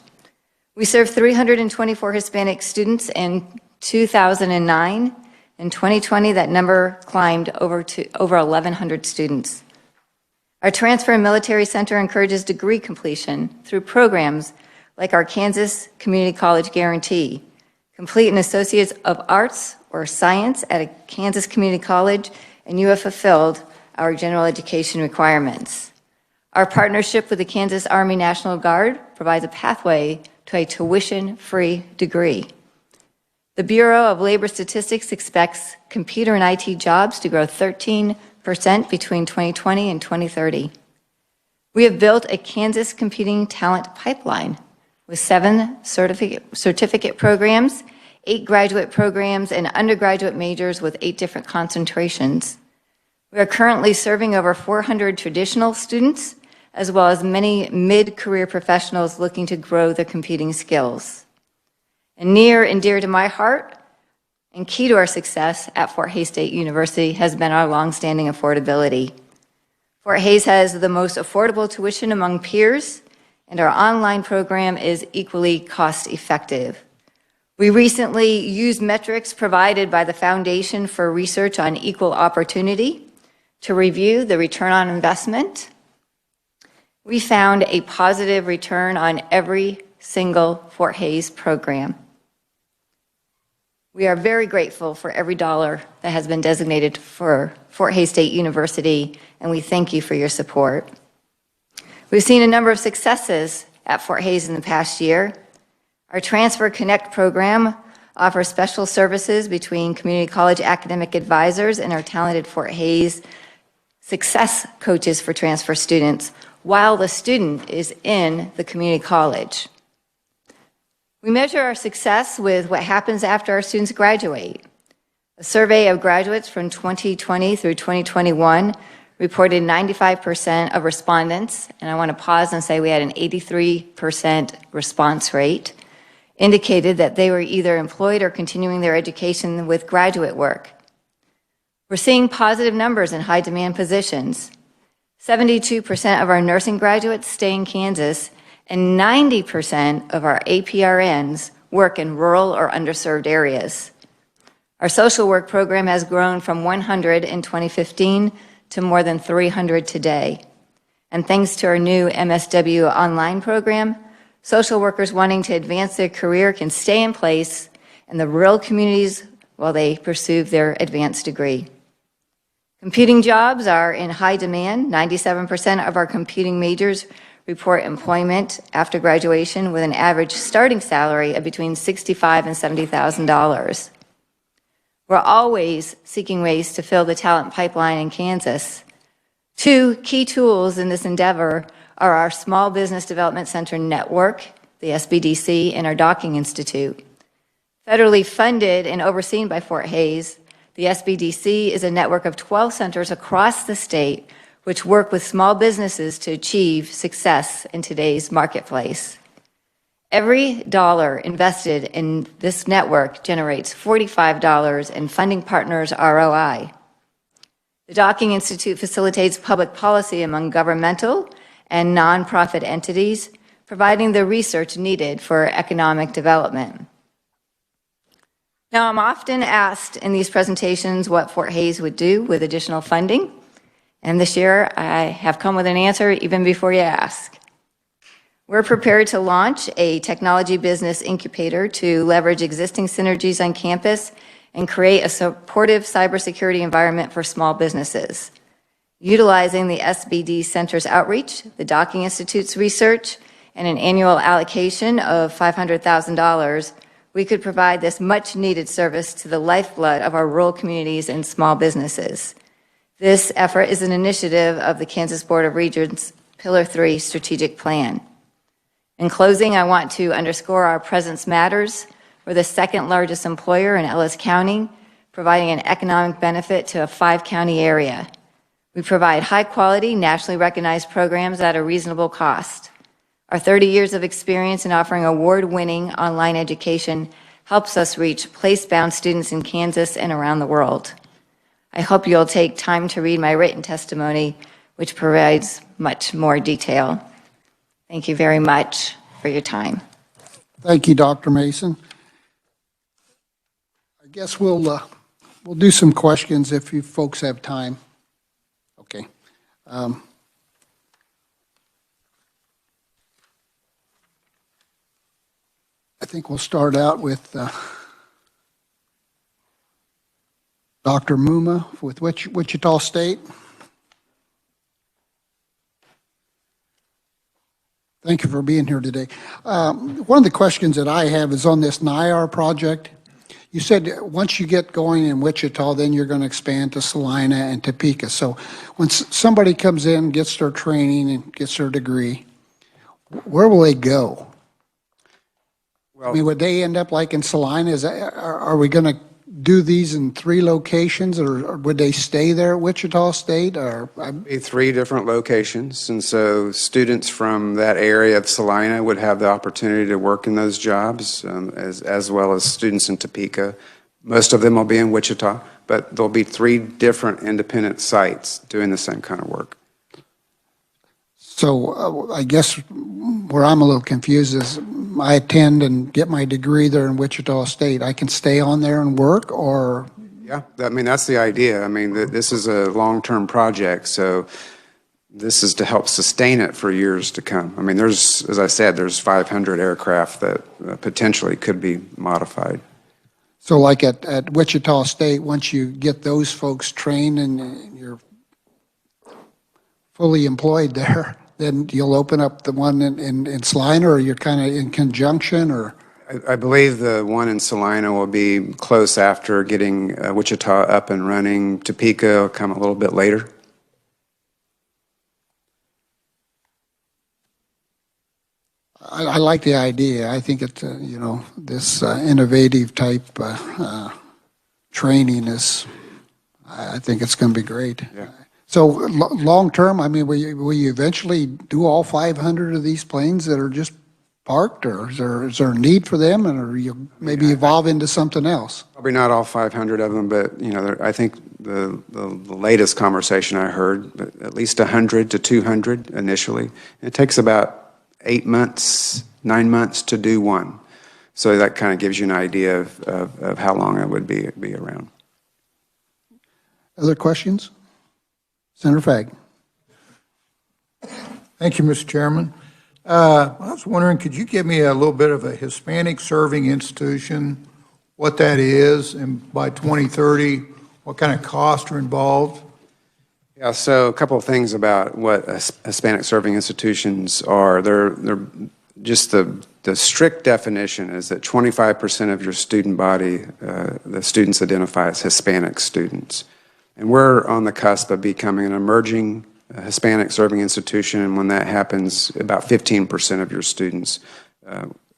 We served 324 Hispanic students in 2009. In 2020, that number climbed over 1,100 students. Our Transfer and Military Center encourages degree completion through programs like our Kansas Community College Guarantee. Complete an Associate's of Arts or Science at a Kansas Community College, and you have fulfilled our general education requirements. Our partnership with the Kansas Army National Guard provides a pathway to a tuition-free degree. The Bureau of Labor Statistics expects computer and IT jobs to grow 13% between 2020 and 2030. We have built a Kansas computing talent pipeline with 7 certificate programs, 8 graduate programs, and undergraduate majors with 8 different concentrations. We are currently serving over 400 traditional students, as well as many mid-career professionals looking to grow their computing skills. And near and dear to my heart, and key to our success at Fort Hays State University has been our longstanding affordability. Fort Hays has the most affordable tuition among peers, and our online program is equally cost-effective. We recently used metrics provided by the Foundation for Research on Equal Opportunity to review the return on investment. We found a positive return on every single Fort Hays program. We are very grateful for every dollar that has been designated for Fort Hays State University, and we thank you for your support. We've seen a number of successes at Fort Hays in the past year. Our Transfer Connect program offers special services between community college academic advisors and our talented Fort Hays success coaches for transfer students while the student is in the community college. We measure our success with what happens after our students graduate. A survey of graduates from 2020 through 2021 reported 95% of respondents, and I want to pause and say we had an 83% response rate, indicated that they were either employed or continuing their education with graduate work. We're seeing positive numbers in high demand positions. 72% of our nursing graduates stay in Kansas, and 90% of our APRNs work in rural or underserved areas. Our social work program has grown from 100 in 2015 to more than 300 today. And thanks to our new MSW online program, social workers wanting to advance their career can stay in place in the rural communities while they pursue their advanced degree. Computing jobs are in high demand. 97% of our computing majors report employment after graduation with an average starting salary of between $65,000 and $70,000. We're always seeking ways to fill the talent pipeline in Kansas. Two key tools in this endeavor are our Small Business Development Center network, the SBDC, and our Docking Institute. Federally funded and overseen by Fort Hays, the SBDC is a network of 12 centers across the state which work with small businesses to achieve success in today's marketplace. Every dollar invested in this network generates $45 in funding partners' ROI. The Docking Institute facilitates public policy among governmental and nonprofit entities, providing the research needed for economic development. Now, I'm often asked in these presentations what Fort Hays would do with additional funding, and this year I have come with an answer even before you ask. We're prepared to launch a technology business incubator to leverage existing synergies on campus and create a supportive cybersecurity environment for small businesses. Utilizing the SBD Center's outreach, the Docking Institute's research, and an annual allocation of $500,000, we could provide this much-needed service to the lifeblood of our rural communities and small businesses. This effort is an initiative of the Kansas Board of Regents Pillar 3 Strategic Plan. In closing, I want to underscore our presence matters. We're the second largest employer in Ellis County, providing an economic benefit to a 5-county area. We provide high-quality, nationally recognized programs at a reasonable cost. Our 30 years of experience in offering award-winning online education helps us reach place-bound students in Kansas and around the world. I hope you'll take time to read my written testimony, which provides much more detail. Thank you very much for your time. Thank you, Dr. Mason. I guess we'll do some questions if you folks have time. Okay. I think we'll start out with Dr. Mumma with Wichita State. Thank you for being here today. One of the questions that I have is on this Niar project. You said once you get going in Wichita, then you're going to expand to Salina and Topeka. So when somebody comes in, gets their training and gets their degree, where will they go? Well, I mean, would they end up like in Salina? Are we going to do these in 3 locations, or would they stay there at Wichita State? Or be 3 different locations, and so students from that area of Salina would have the opportunity to work in those jobs, as well as students in Topeka. Most of them will be in Wichita, but there'll be 3 different independent sites doing the same kind of work. So I guess where I'm a little confused is I attend and get my degree there in Wichita State. I can stay on there and work, or? Yeah, I mean, that's the idea. I mean, this is a long-term project, so this is to help sustain it for years to come. I mean, as I said, there's 500 aircraft that potentially could be modified. So like at Wichita State, once you get those folks trained and you're fully employed there, then you'll open up the one in Salina, or you're kind of in conjunction, or? I believe the one in Salina will be close after getting Wichita up and running. Topeka will come a little bit later. I like the idea. I think it's, this innovative type training I think it's going to be great. Yeah. So long-term, I mean, will you eventually do all 500 of these planes that are just parked, or is there a need for them, and or you maybe evolve into something else? Probably not all 500 of them, but I think the latest conversation I heard, at least 100 to 200 initially. It takes about 8 months, 9 months to do one. So that kind of gives you an idea of how long it would be around. Other questions? Senator Fagg. Thank you, Mr. Chairman. I was wondering, could you give me a little bit of a Hispanic serving institution, what that is, and by 2030, what kind of costs are involved? Yeah, so a couple of things about what Hispanic serving institutions are. They're just the strict definition is that 25% of your student body, the students identify as Hispanic students. And we're on the cusp of becoming an emerging Hispanic serving institution, and when that happens, about 15% of your students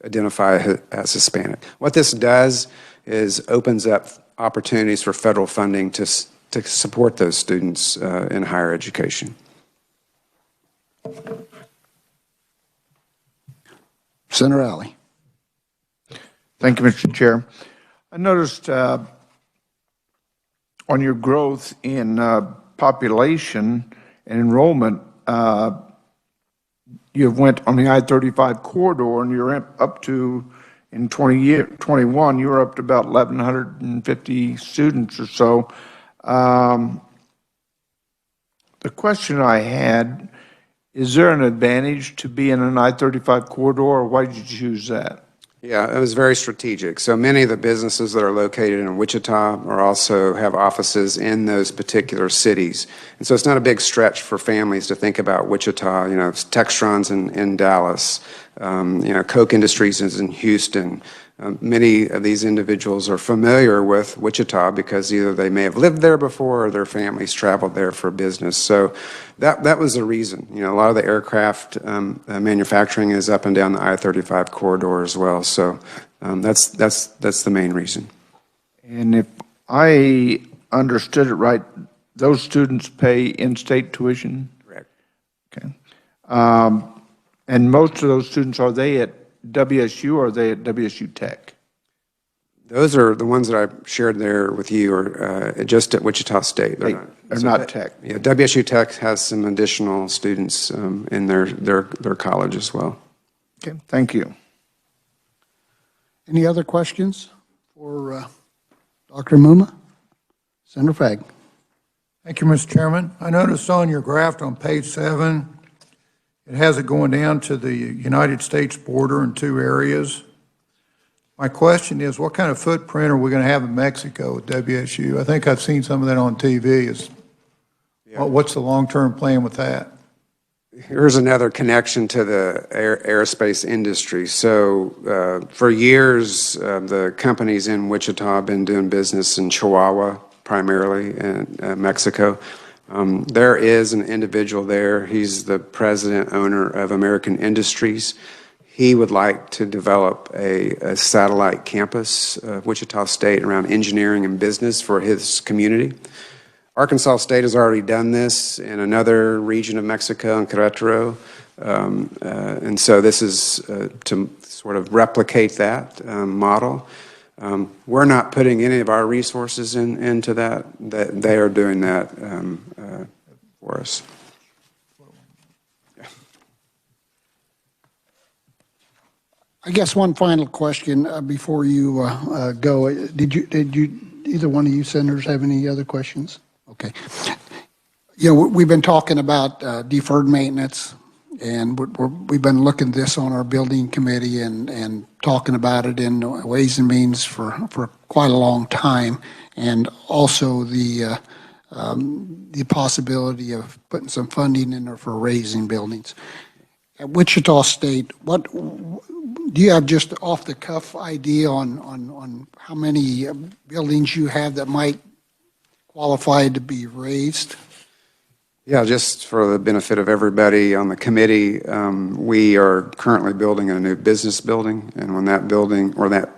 identify as Hispanic. What this does is opens up opportunities for federal funding to support those students in higher education. Senator Alley. Thank you, Mr. Chair. I noticed on your growth in population and enrollment, you went on the I-35 corridor and you're up to, in 21, you're up to about 1,150 students or so. The question I had, is there an advantage to be in an I-35 corridor, or why did you choose that? Yeah, it was very strategic. So many of the businesses that are located in Wichita are also have offices in those particular cities. And so it's not a big stretch for families to think about Wichita. You know, Textron's in Dallas, you know, Koch Industries is in Houston. Many of these individuals are familiar with Wichita because either they may have lived there before or their families traveled there for business. So that was the reason. You know, a lot of the aircraft manufacturing is up and down the I-35 corridor as well. So that's the main reason. And if I understood it right, those students pay in-state tuition? Correct. Okay. And most of those students, are they at WSU or are they at WSU Tech? Those are the ones that I shared there with you, are just at Wichita State. They're not Tech. Yeah, WSU Tech has some additional students in their college as well. Okay, thank you. Any other questions for Dr. Mumma? Senator Fagg. Thank you, Mr. Chairman. I noticed on your graph on page 7, it has it going down to the United States border in 2 areas. My question is, what kind of footprint are we going to have in Mexico with WSU? I think I've seen some of that on TV. What's the long-term plan with that? Here's another connection to the aerospace industry. So for years, the companies in Wichita have been doing business in Chihuahua, primarily in Mexico. There is an individual there. He's the president owner of American Industries. He would like to develop a satellite campus of Wichita State around engineering and business for his community. Arkansas State has already done this in another region of Mexico, in Querétaro. And so this is to sort of replicate that model. We're not putting any of our resources into that. They are doing that for us. I guess one final question before you go. Did you either one of you senators have any other questions? Okay. You know, we've been talking about deferred maintenance, and we've been looking at this on our building committee and talking about it in Ways and Means for quite a long time, and also the possibility of putting some funding in there for raising buildings. At Wichita State, what do you have just off the cuff idea on how many buildings you have that might qualify to be raised? Yeah, just for the benefit of everybody on the committee, we are currently building a new business building, and when that building, or that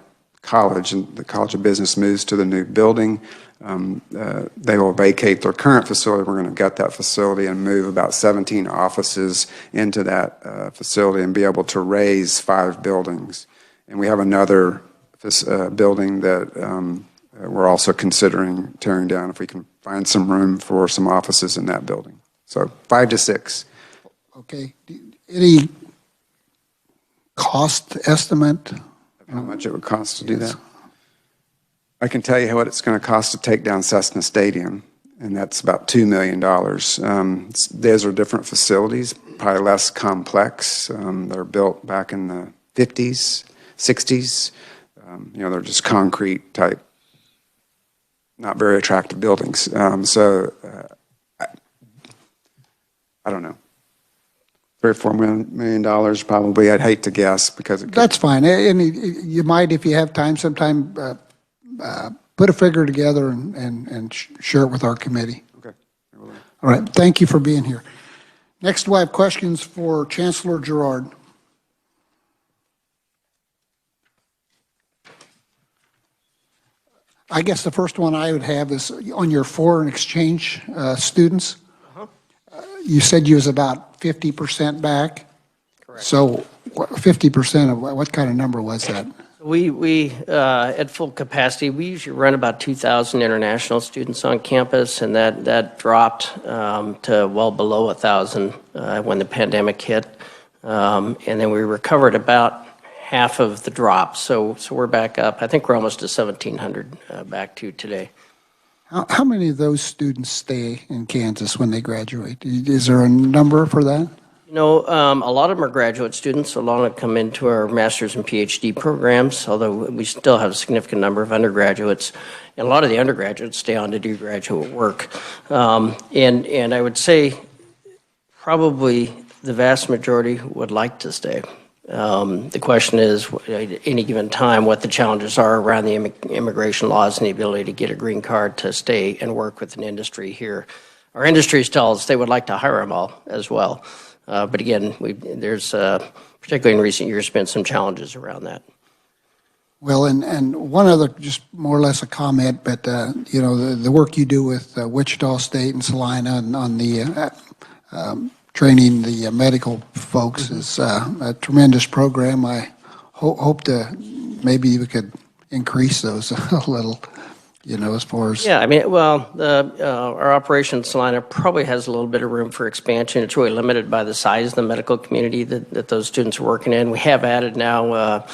college, and the College of Business moves to the new building, they will vacate their current facility. We're going to gut that facility and move about 17 offices into that facility and be able to raise 5 buildings. And we have another building that we're also considering tearing down if we can find some room for some offices in that building. So 5 to 6. Okay. Any cost estimate? How much it would cost to do that? I can tell you what it's going to cost to take down Cessna Stadium, and that's about $2 million. Those are different facilities, probably less complex. They're built back in the 50s, 60s. You know, they're just concrete type, not very attractive buildings. I don't know. $3 or $4 million probably, I'd hate to guess because it could. That's fine. And you might, if you have time, sometime put a figure together and share it with our committee. Okay. All right, thank you for being here. Next, we have questions for Chancellor Gerard. I guess the first one I would have is on your foreign exchange students. You said you was about 50% back. Correct. So 50% of what kind of number was that? We at full capacity, we usually run about 2,000 international students on campus, and that dropped to well below 1,000 when the pandemic hit. And then we recovered about half of the drop. So we're back up. I think we're almost to 1,700 back to today. How many of those students stay in Kansas when they graduate? Is there a number for that? You know, a lot of them are graduate students. A lot of them come into our master's and PhD programs, although we still have a significant number of undergraduates. And a lot of the undergraduates stay on to do graduate work. And I would say probably the vast majority would like to stay. The question is, at any given time, what the challenges are around the immigration laws and the ability to get a green card to stay and work with an industry here. Our industries tell us they would like to hire them all as well. But again, there's, particularly in recent years, been some challenges around that. Well, and one other, just more or less a comment, but, you know, the work you do with Wichita State and Salina on the training the medical folks is a tremendous program. I hope to, maybe we could increase those a little, you know, as far as. Yeah, I mean, well, our operations Salina probably has a little bit of room for expansion. It's really limited by the size of the medical community that those students are working in. We have added now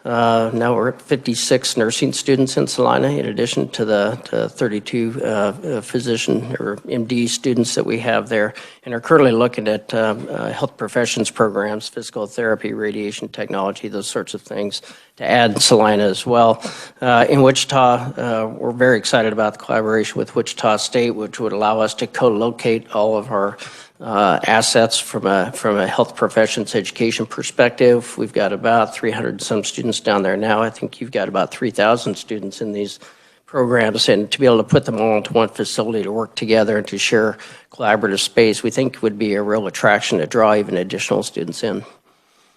we're at 56 nursing students in Salina, in addition to the 32 physician or MD students that we have there, and are currently looking at health professions programs, physical therapy, radiation technology, those sorts of things, to add Salina as well. In Wichita, we're very excited about the collaboration with Wichita State, which would allow us to co-locate all of our assets from a health professions education perspective. We've got about 300 and some students down there now. I think you've got about 3,000 students in these programs, and to be able to put them all into one facility to work together and to share collaborative space, we think would be a real attraction to draw even additional students in.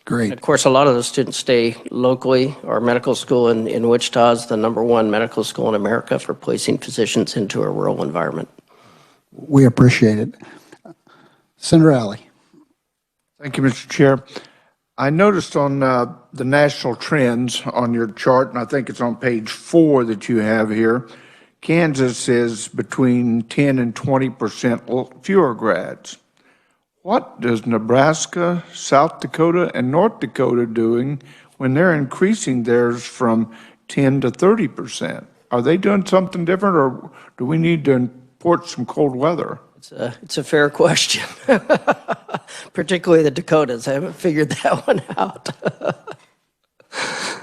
Great. Of course, a lot of those students stay locally. Our medical school in Wichita is the #1 medical school in America for placing physicians into a rural environment. We appreciate it. Senator Alley. Thank you, Mr. Chair. I noticed on the national trends on your chart, and I think it's on page 4 that you have here, Kansas is between 10 and 20% fewer grads. What does Nebraska, South Dakota, and North Dakota doing when they're increasing theirs from 10 to 30%? Are they doing something different, or do we need to import some cold weather? It's a fair question, particularly the Dakotas. I haven't figured that one out.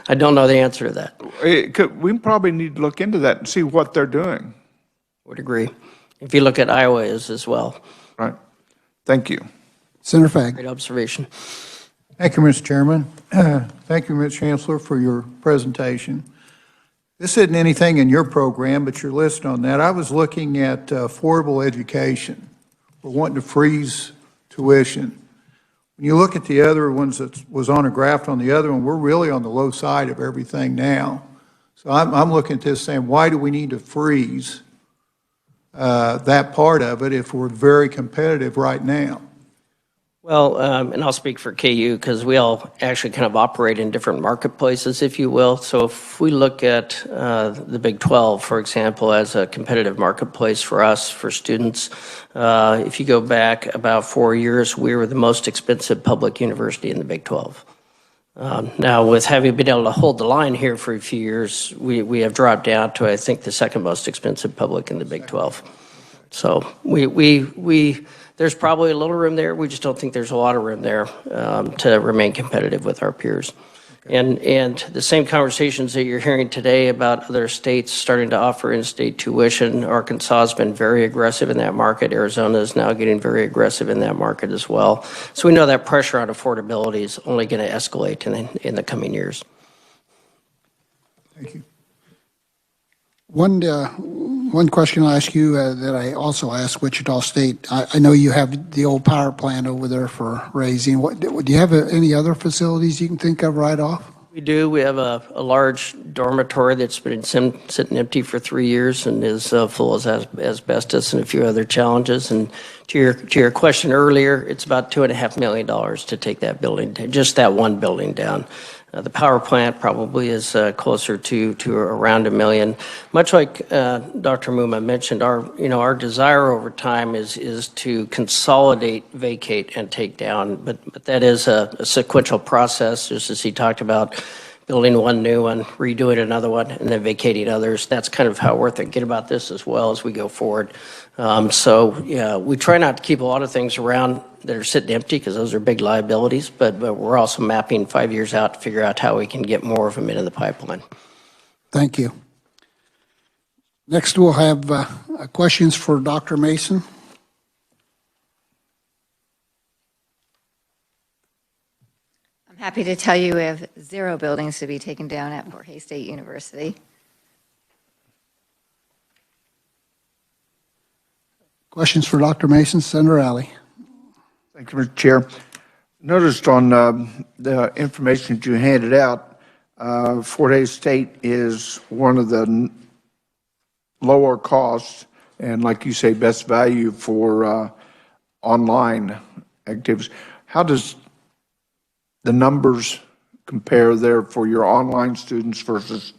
I don't know the answer to that. We probably need to look into that and see what they're doing. Would agree. If you look at Iowa as well. Right. Thank you. Senator Fagg. Great observation. Thank you, Mr. Chairman. Thank you, Mr. Chancellor, for your presentation. This isn't anything in your program, but your list on that. I was looking at affordable education. We're wanting to freeze tuition. When you look at the other ones that was on a graph on the other one, we're really on the low side of everything now. So I'm looking at this saying, why do we need to freeze that part of it if we're very competitive right now? Well, and I'll speak for KU because we all actually kind of operate in different marketplaces, if you will. So if we look at the Big 12, for example, as a competitive marketplace for us, for students, if you go back about 4 years, we were the most expensive public university in the Big 12. Now, with having been able to hold the line here for a few years, we have dropped down to, I think, the second most expensive public in the Big 12. So there's probably a little room there. We just don't think there's a lot of room there to remain competitive with our peers. And the same conversations that you're hearing today about other states starting to offer in-state tuition, Arkansas has been very aggressive in that market. Arizona is now getting very aggressive in that market as well. So we know that pressure on affordability is only going to escalate in the coming years. Thank you. One question I'll ask you that I also asked Wichita State. I know you have the old power plant over there for raising. Do you have any other facilities you can think of right off? We do. We have a large dormitory that's been sitting empty for 3 years and is full of asbestos and a few other challenges. And to your question earlier, it's about $2.5 million to take that building, just that one building down. The power plant probably is closer to around $1 million. Much like Dr. Mumma mentioned, our desire over time is to consolidate, vacate, and take down. But that is a sequential process, just as he talked about building one new one, redoing another one, and then vacating others. That's kind of how we're thinking about this as well as we go forward. So yeah, we try not to keep a lot of things around that are sitting empty because those are big liabilities, but we're also mapping 5 years out to figure out how we can get more of them into the pipeline. Thank you. Next, we'll have questions for Dr. Mason. I'm happy to tell you we have 0 buildings to be taken down at Fort Hays State University. Questions for Dr. Mason, Senator Alley. Thank you, Mr. Chair. Noticed on the information that you handed out, Fort Hays State is one of the lower costs and, like you say, best value for online activities. How does the numbers compare there for your online students versus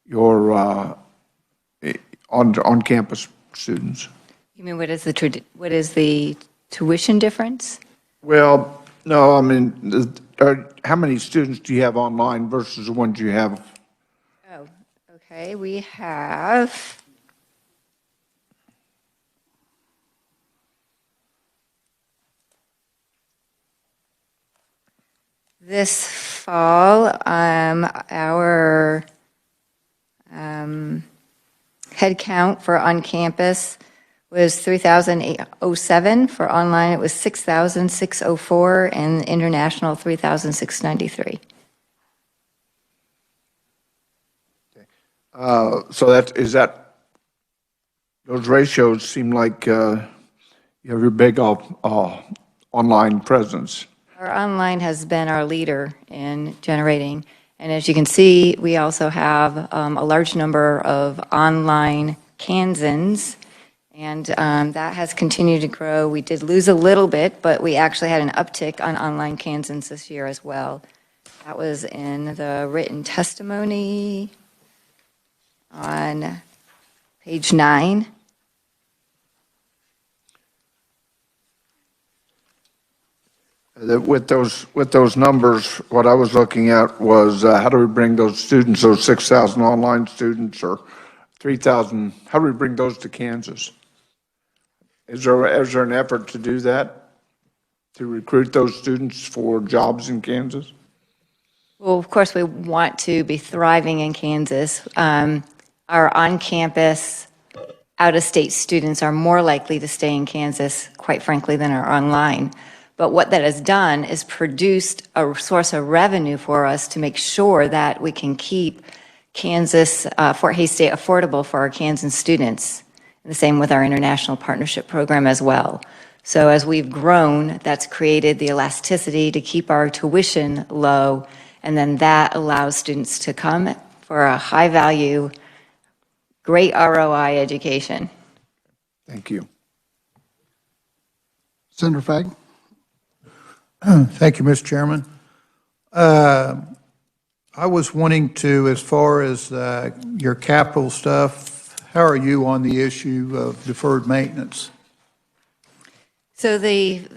your on-campus students? You mean what is the tuition difference? Well, no, I mean, how many students do you have online versus the ones you have? Oh, okay, we have this fall, our head count for on-campus was 3,807. For online, it was 6,604, and international, 3,693. So those ratios seem like you have your big online presence. Our online has been our leader in generating, and as you can see, we also have a large number of online Kansans, and that has continued to grow. We did lose a little bit, but we actually had an uptick on online Kansans this year as well. That was in the written testimony on page 9. With those numbers, what I was looking at was how do we bring those students, those 6,000 online students or 3,000, how do we bring those to Kansas? Is there an effort to do that, to recruit those students for jobs in Kansas? Well, of course, we want to be thriving in Kansas. Our on-campus, out-of-state students are more likely to stay in Kansas, quite frankly, than our online. But what that has done is produced a source of revenue for us to make sure that we can keep Kansas, Fort Hays State affordable for our Kansas students. And the same with our international partnership program as well. So as we've grown, that's created the elasticity to keep our tuition low, and then that allows students to come for a high-value, great ROI education. Thank you. Senator Fagg. Thank you, Mr. Chairman. I was wanting to, as far as your capital stuff, how are you on the issue of deferred maintenance? So the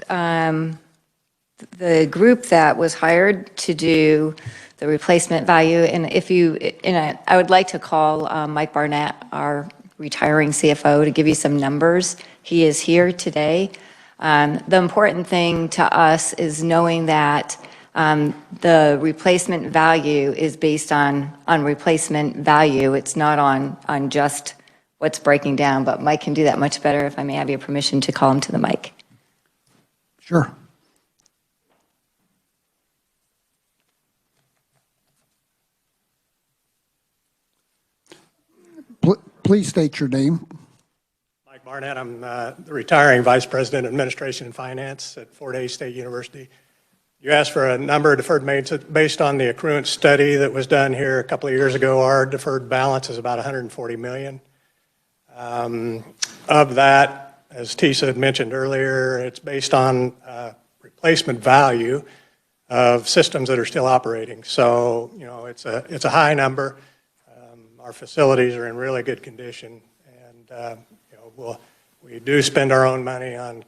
group that was hired to do the replacement value, I would like to call Mike Barnett, our retiring CFO, to give you some numbers. He is here today. The important thing to us is knowing that The replacement value is based on replacement value. It's not on just what's breaking down, but Mike can do that much better if I may have your permission to call him to the mic. Sure. Please state your name. Mike Barnett, I'm the retiring Vice President of Administration and Finance at Fort Hays State University. You asked for a number of deferred maintenance. Based on the accruance study that was done here a couple of years ago, our deferred balance is about $140 million. Of that, as Tisa had mentioned earlier, it's based on replacement value of systems that are still operating. So, you know, it's a high number. Our facilities are in really good condition, and you know, we do spend our own money on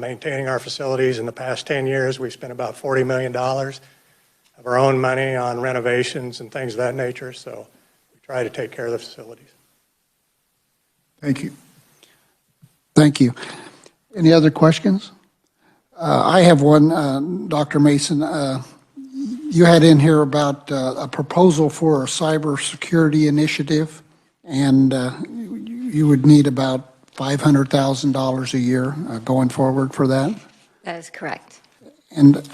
maintaining our facilities. In the past 10 years, we've spent about $40 million of our own money on renovations and things of that nature. So we try to take care of the facilities. Thank you. Thank you. Any other questions? I have one, Dr. Mason. You had in here about a proposal for a cybersecurity initiative, and you would need about $500,000 a year going forward for that? That is correct. And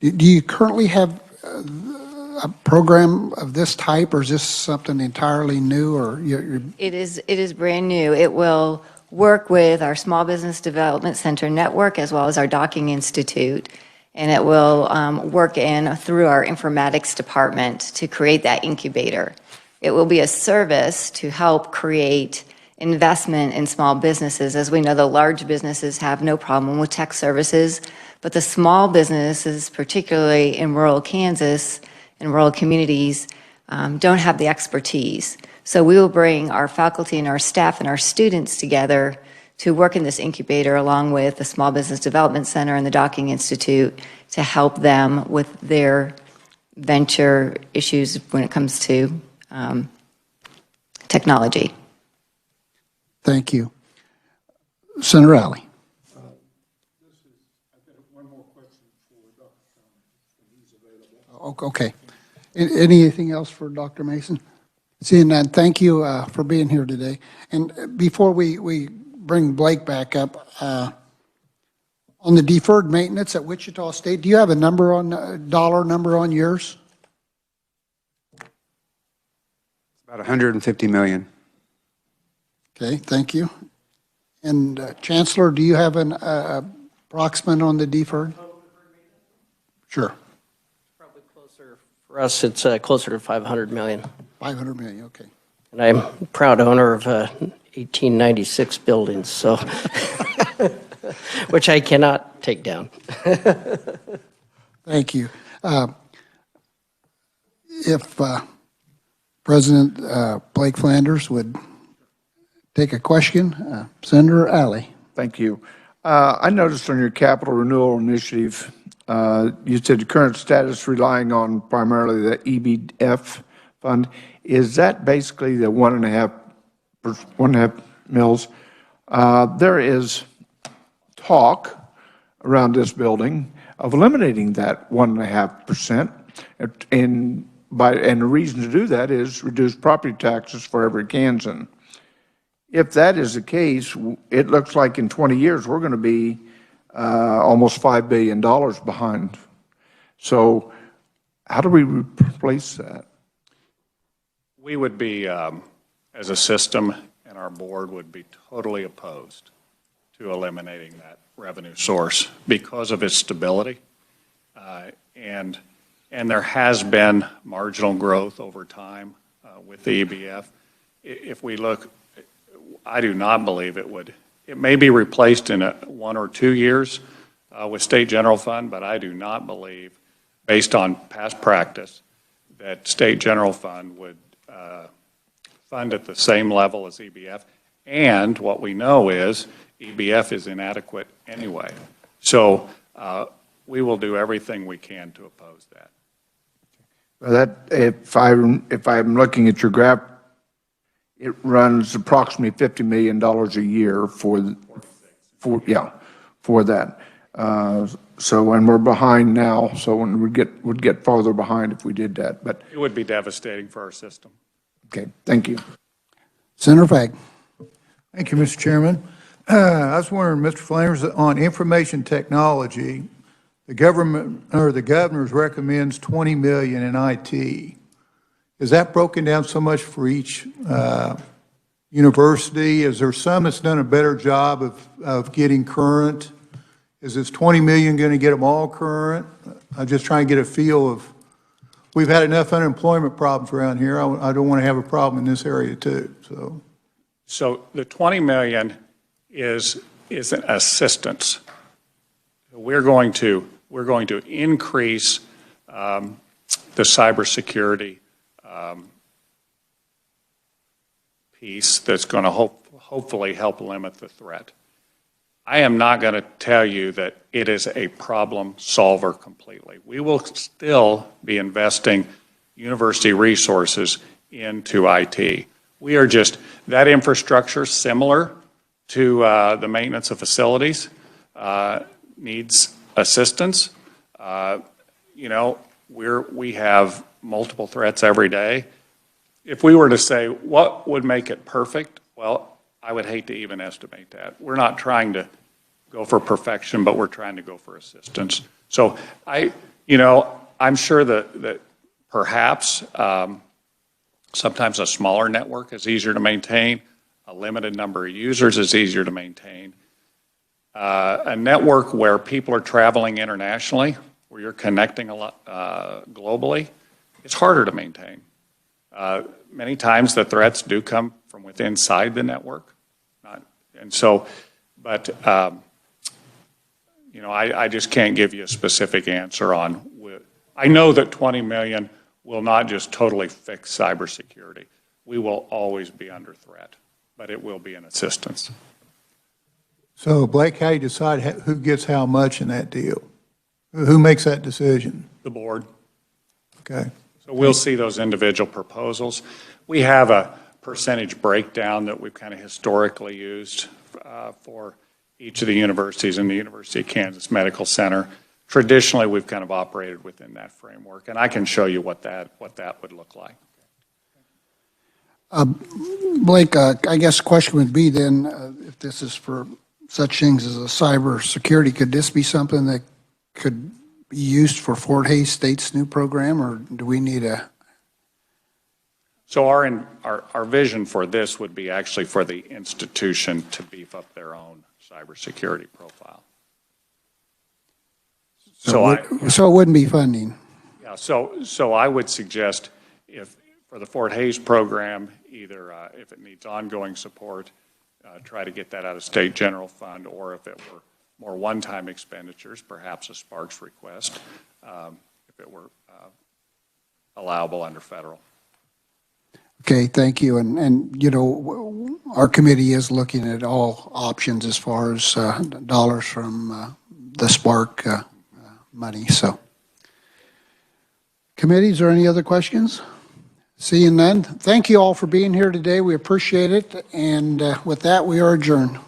do you currently have a program of this type, or is this something entirely new, or you're? It is brand new. It will work with our Small Business Development Center network as well as our Docking Institute, and it will work through our informatics department to create that incubator. It will be a service to help create investment in small businesses. As we know, the large businesses have no problem with tech services, but the small businesses, particularly in rural Kansas, in rural communities, don't have the expertise. So we will bring our faculty and our staff and our students together to work in this incubator along with the Small Business Development Center and the Docking Institute to help them with their venture issues when it comes to technology. Thank you. Senator Alley. Okay. Anything else for Dr. Mason? Seeing none, thank you for being here today. And before we bring Blake back up, on the deferred maintenance at Wichita State, do you have a dollar number on yours? About 150 million. Okay, thank you. And Chancellor, do you have an approximate on the deferred? Sure. Probably closer, for us, it's closer to 500 million. 500 million, okay. And I'm a proud owner of 1896 buildings, so, which I cannot take down. Thank you. If President Blake Flanders would take a question, Senator Alley. Thank you. I noticed on your capital renewal initiative, you said the current status relying on primarily the EBF fund. Is that basically the 1.5 mils? There is talk around this building of eliminating that 1.5%, and the reason to do that is reduce property taxes for every Kansan. If that is the case, it looks like in 20 years we're going to be almost $5 billion behind. So how do we replace that? We would be, as a system, and our board would be totally opposed to eliminating that revenue source because of its stability. And there has been marginal growth over time with the EBF. If we look, I do not believe it would. It may be replaced in 1 or 2 years with state general fund, but I do not believe, based on past practice, that state general fund would fund at the same level as EBF. And what we know is EBF is inadequate anyway. So we will do everything we can to oppose that. Well, that, if I'm looking at your graph, it runs approximately $50 million a year for that. So, and we're behind now, so when would get farther behind if we did that, but, It would be devastating for our system. okay, thank you. Senator Fag. Thank you, Mr. Chairman. I was wondering, Mr. Flammers, on information technology, the government, or the governor's recommends 20 million in IT. Is that broken down so much for each university? Is there some that's done a better job of getting current? Is this 20 million going to get them all current? I'm just trying to get a feel of, we've had enough unemployment problems around here. I don't want to have a problem in this area too, so. So the 20 million is an assistance. We're going to increase the cybersecurity piece that's going to hopefully help limit the threat. I am not going to tell you that it is a problem solver completely. We will still be investing university resources into IT. We are just, that infrastructure similar to the maintenance of facilities needs assistance. You know, we have multiple threats every day. If we were to say what would make it perfect, well, I would hate to even estimate that. We're not trying to go for perfection, but we're trying to go for assistance. So I'm sure that perhaps sometimes a smaller network is easier to maintain, a limited number of users is easier to maintain. A network where people are traveling internationally, where you're connecting a lot globally, it's harder to maintain. Many times the threats do come from within inside the network. I just can't give you a specific answer on. I know that 20 million will not just totally fix cybersecurity. We will always be under threat, but it will be an assistance. So Blake, how do you decide who gets how much in that deal? Who makes that decision? The board. Okay. So we'll see those individual proposals. We have a percentage breakdown that we've kind of historically used for each of the universities in the University of Kansas Medical Center. Traditionally, we've kind of operated within that framework, and I can show you what that would look like. Blake, I guess the question would be then, if this is for such things as a cyber security, could this be something that could be used for Fort Hays State's new program, or do we need a? So our vision for this would be actually for the institution to beef up their own cybersecurity profile. So it wouldn't be funding. Yeah, so I would suggest if for the Fort Hays program, either if it needs ongoing support, try to get that out of state general fund, or if it were more one-time expenditures, perhaps a Sparks request, if it were allowable under federal. Okay, thank you. And our committee is looking at all options as far as dollars from the Spark money. So, committee, is there any other questions? Seeing none. Thank you all for being here today. We appreciate it. And with that, we are adjourned.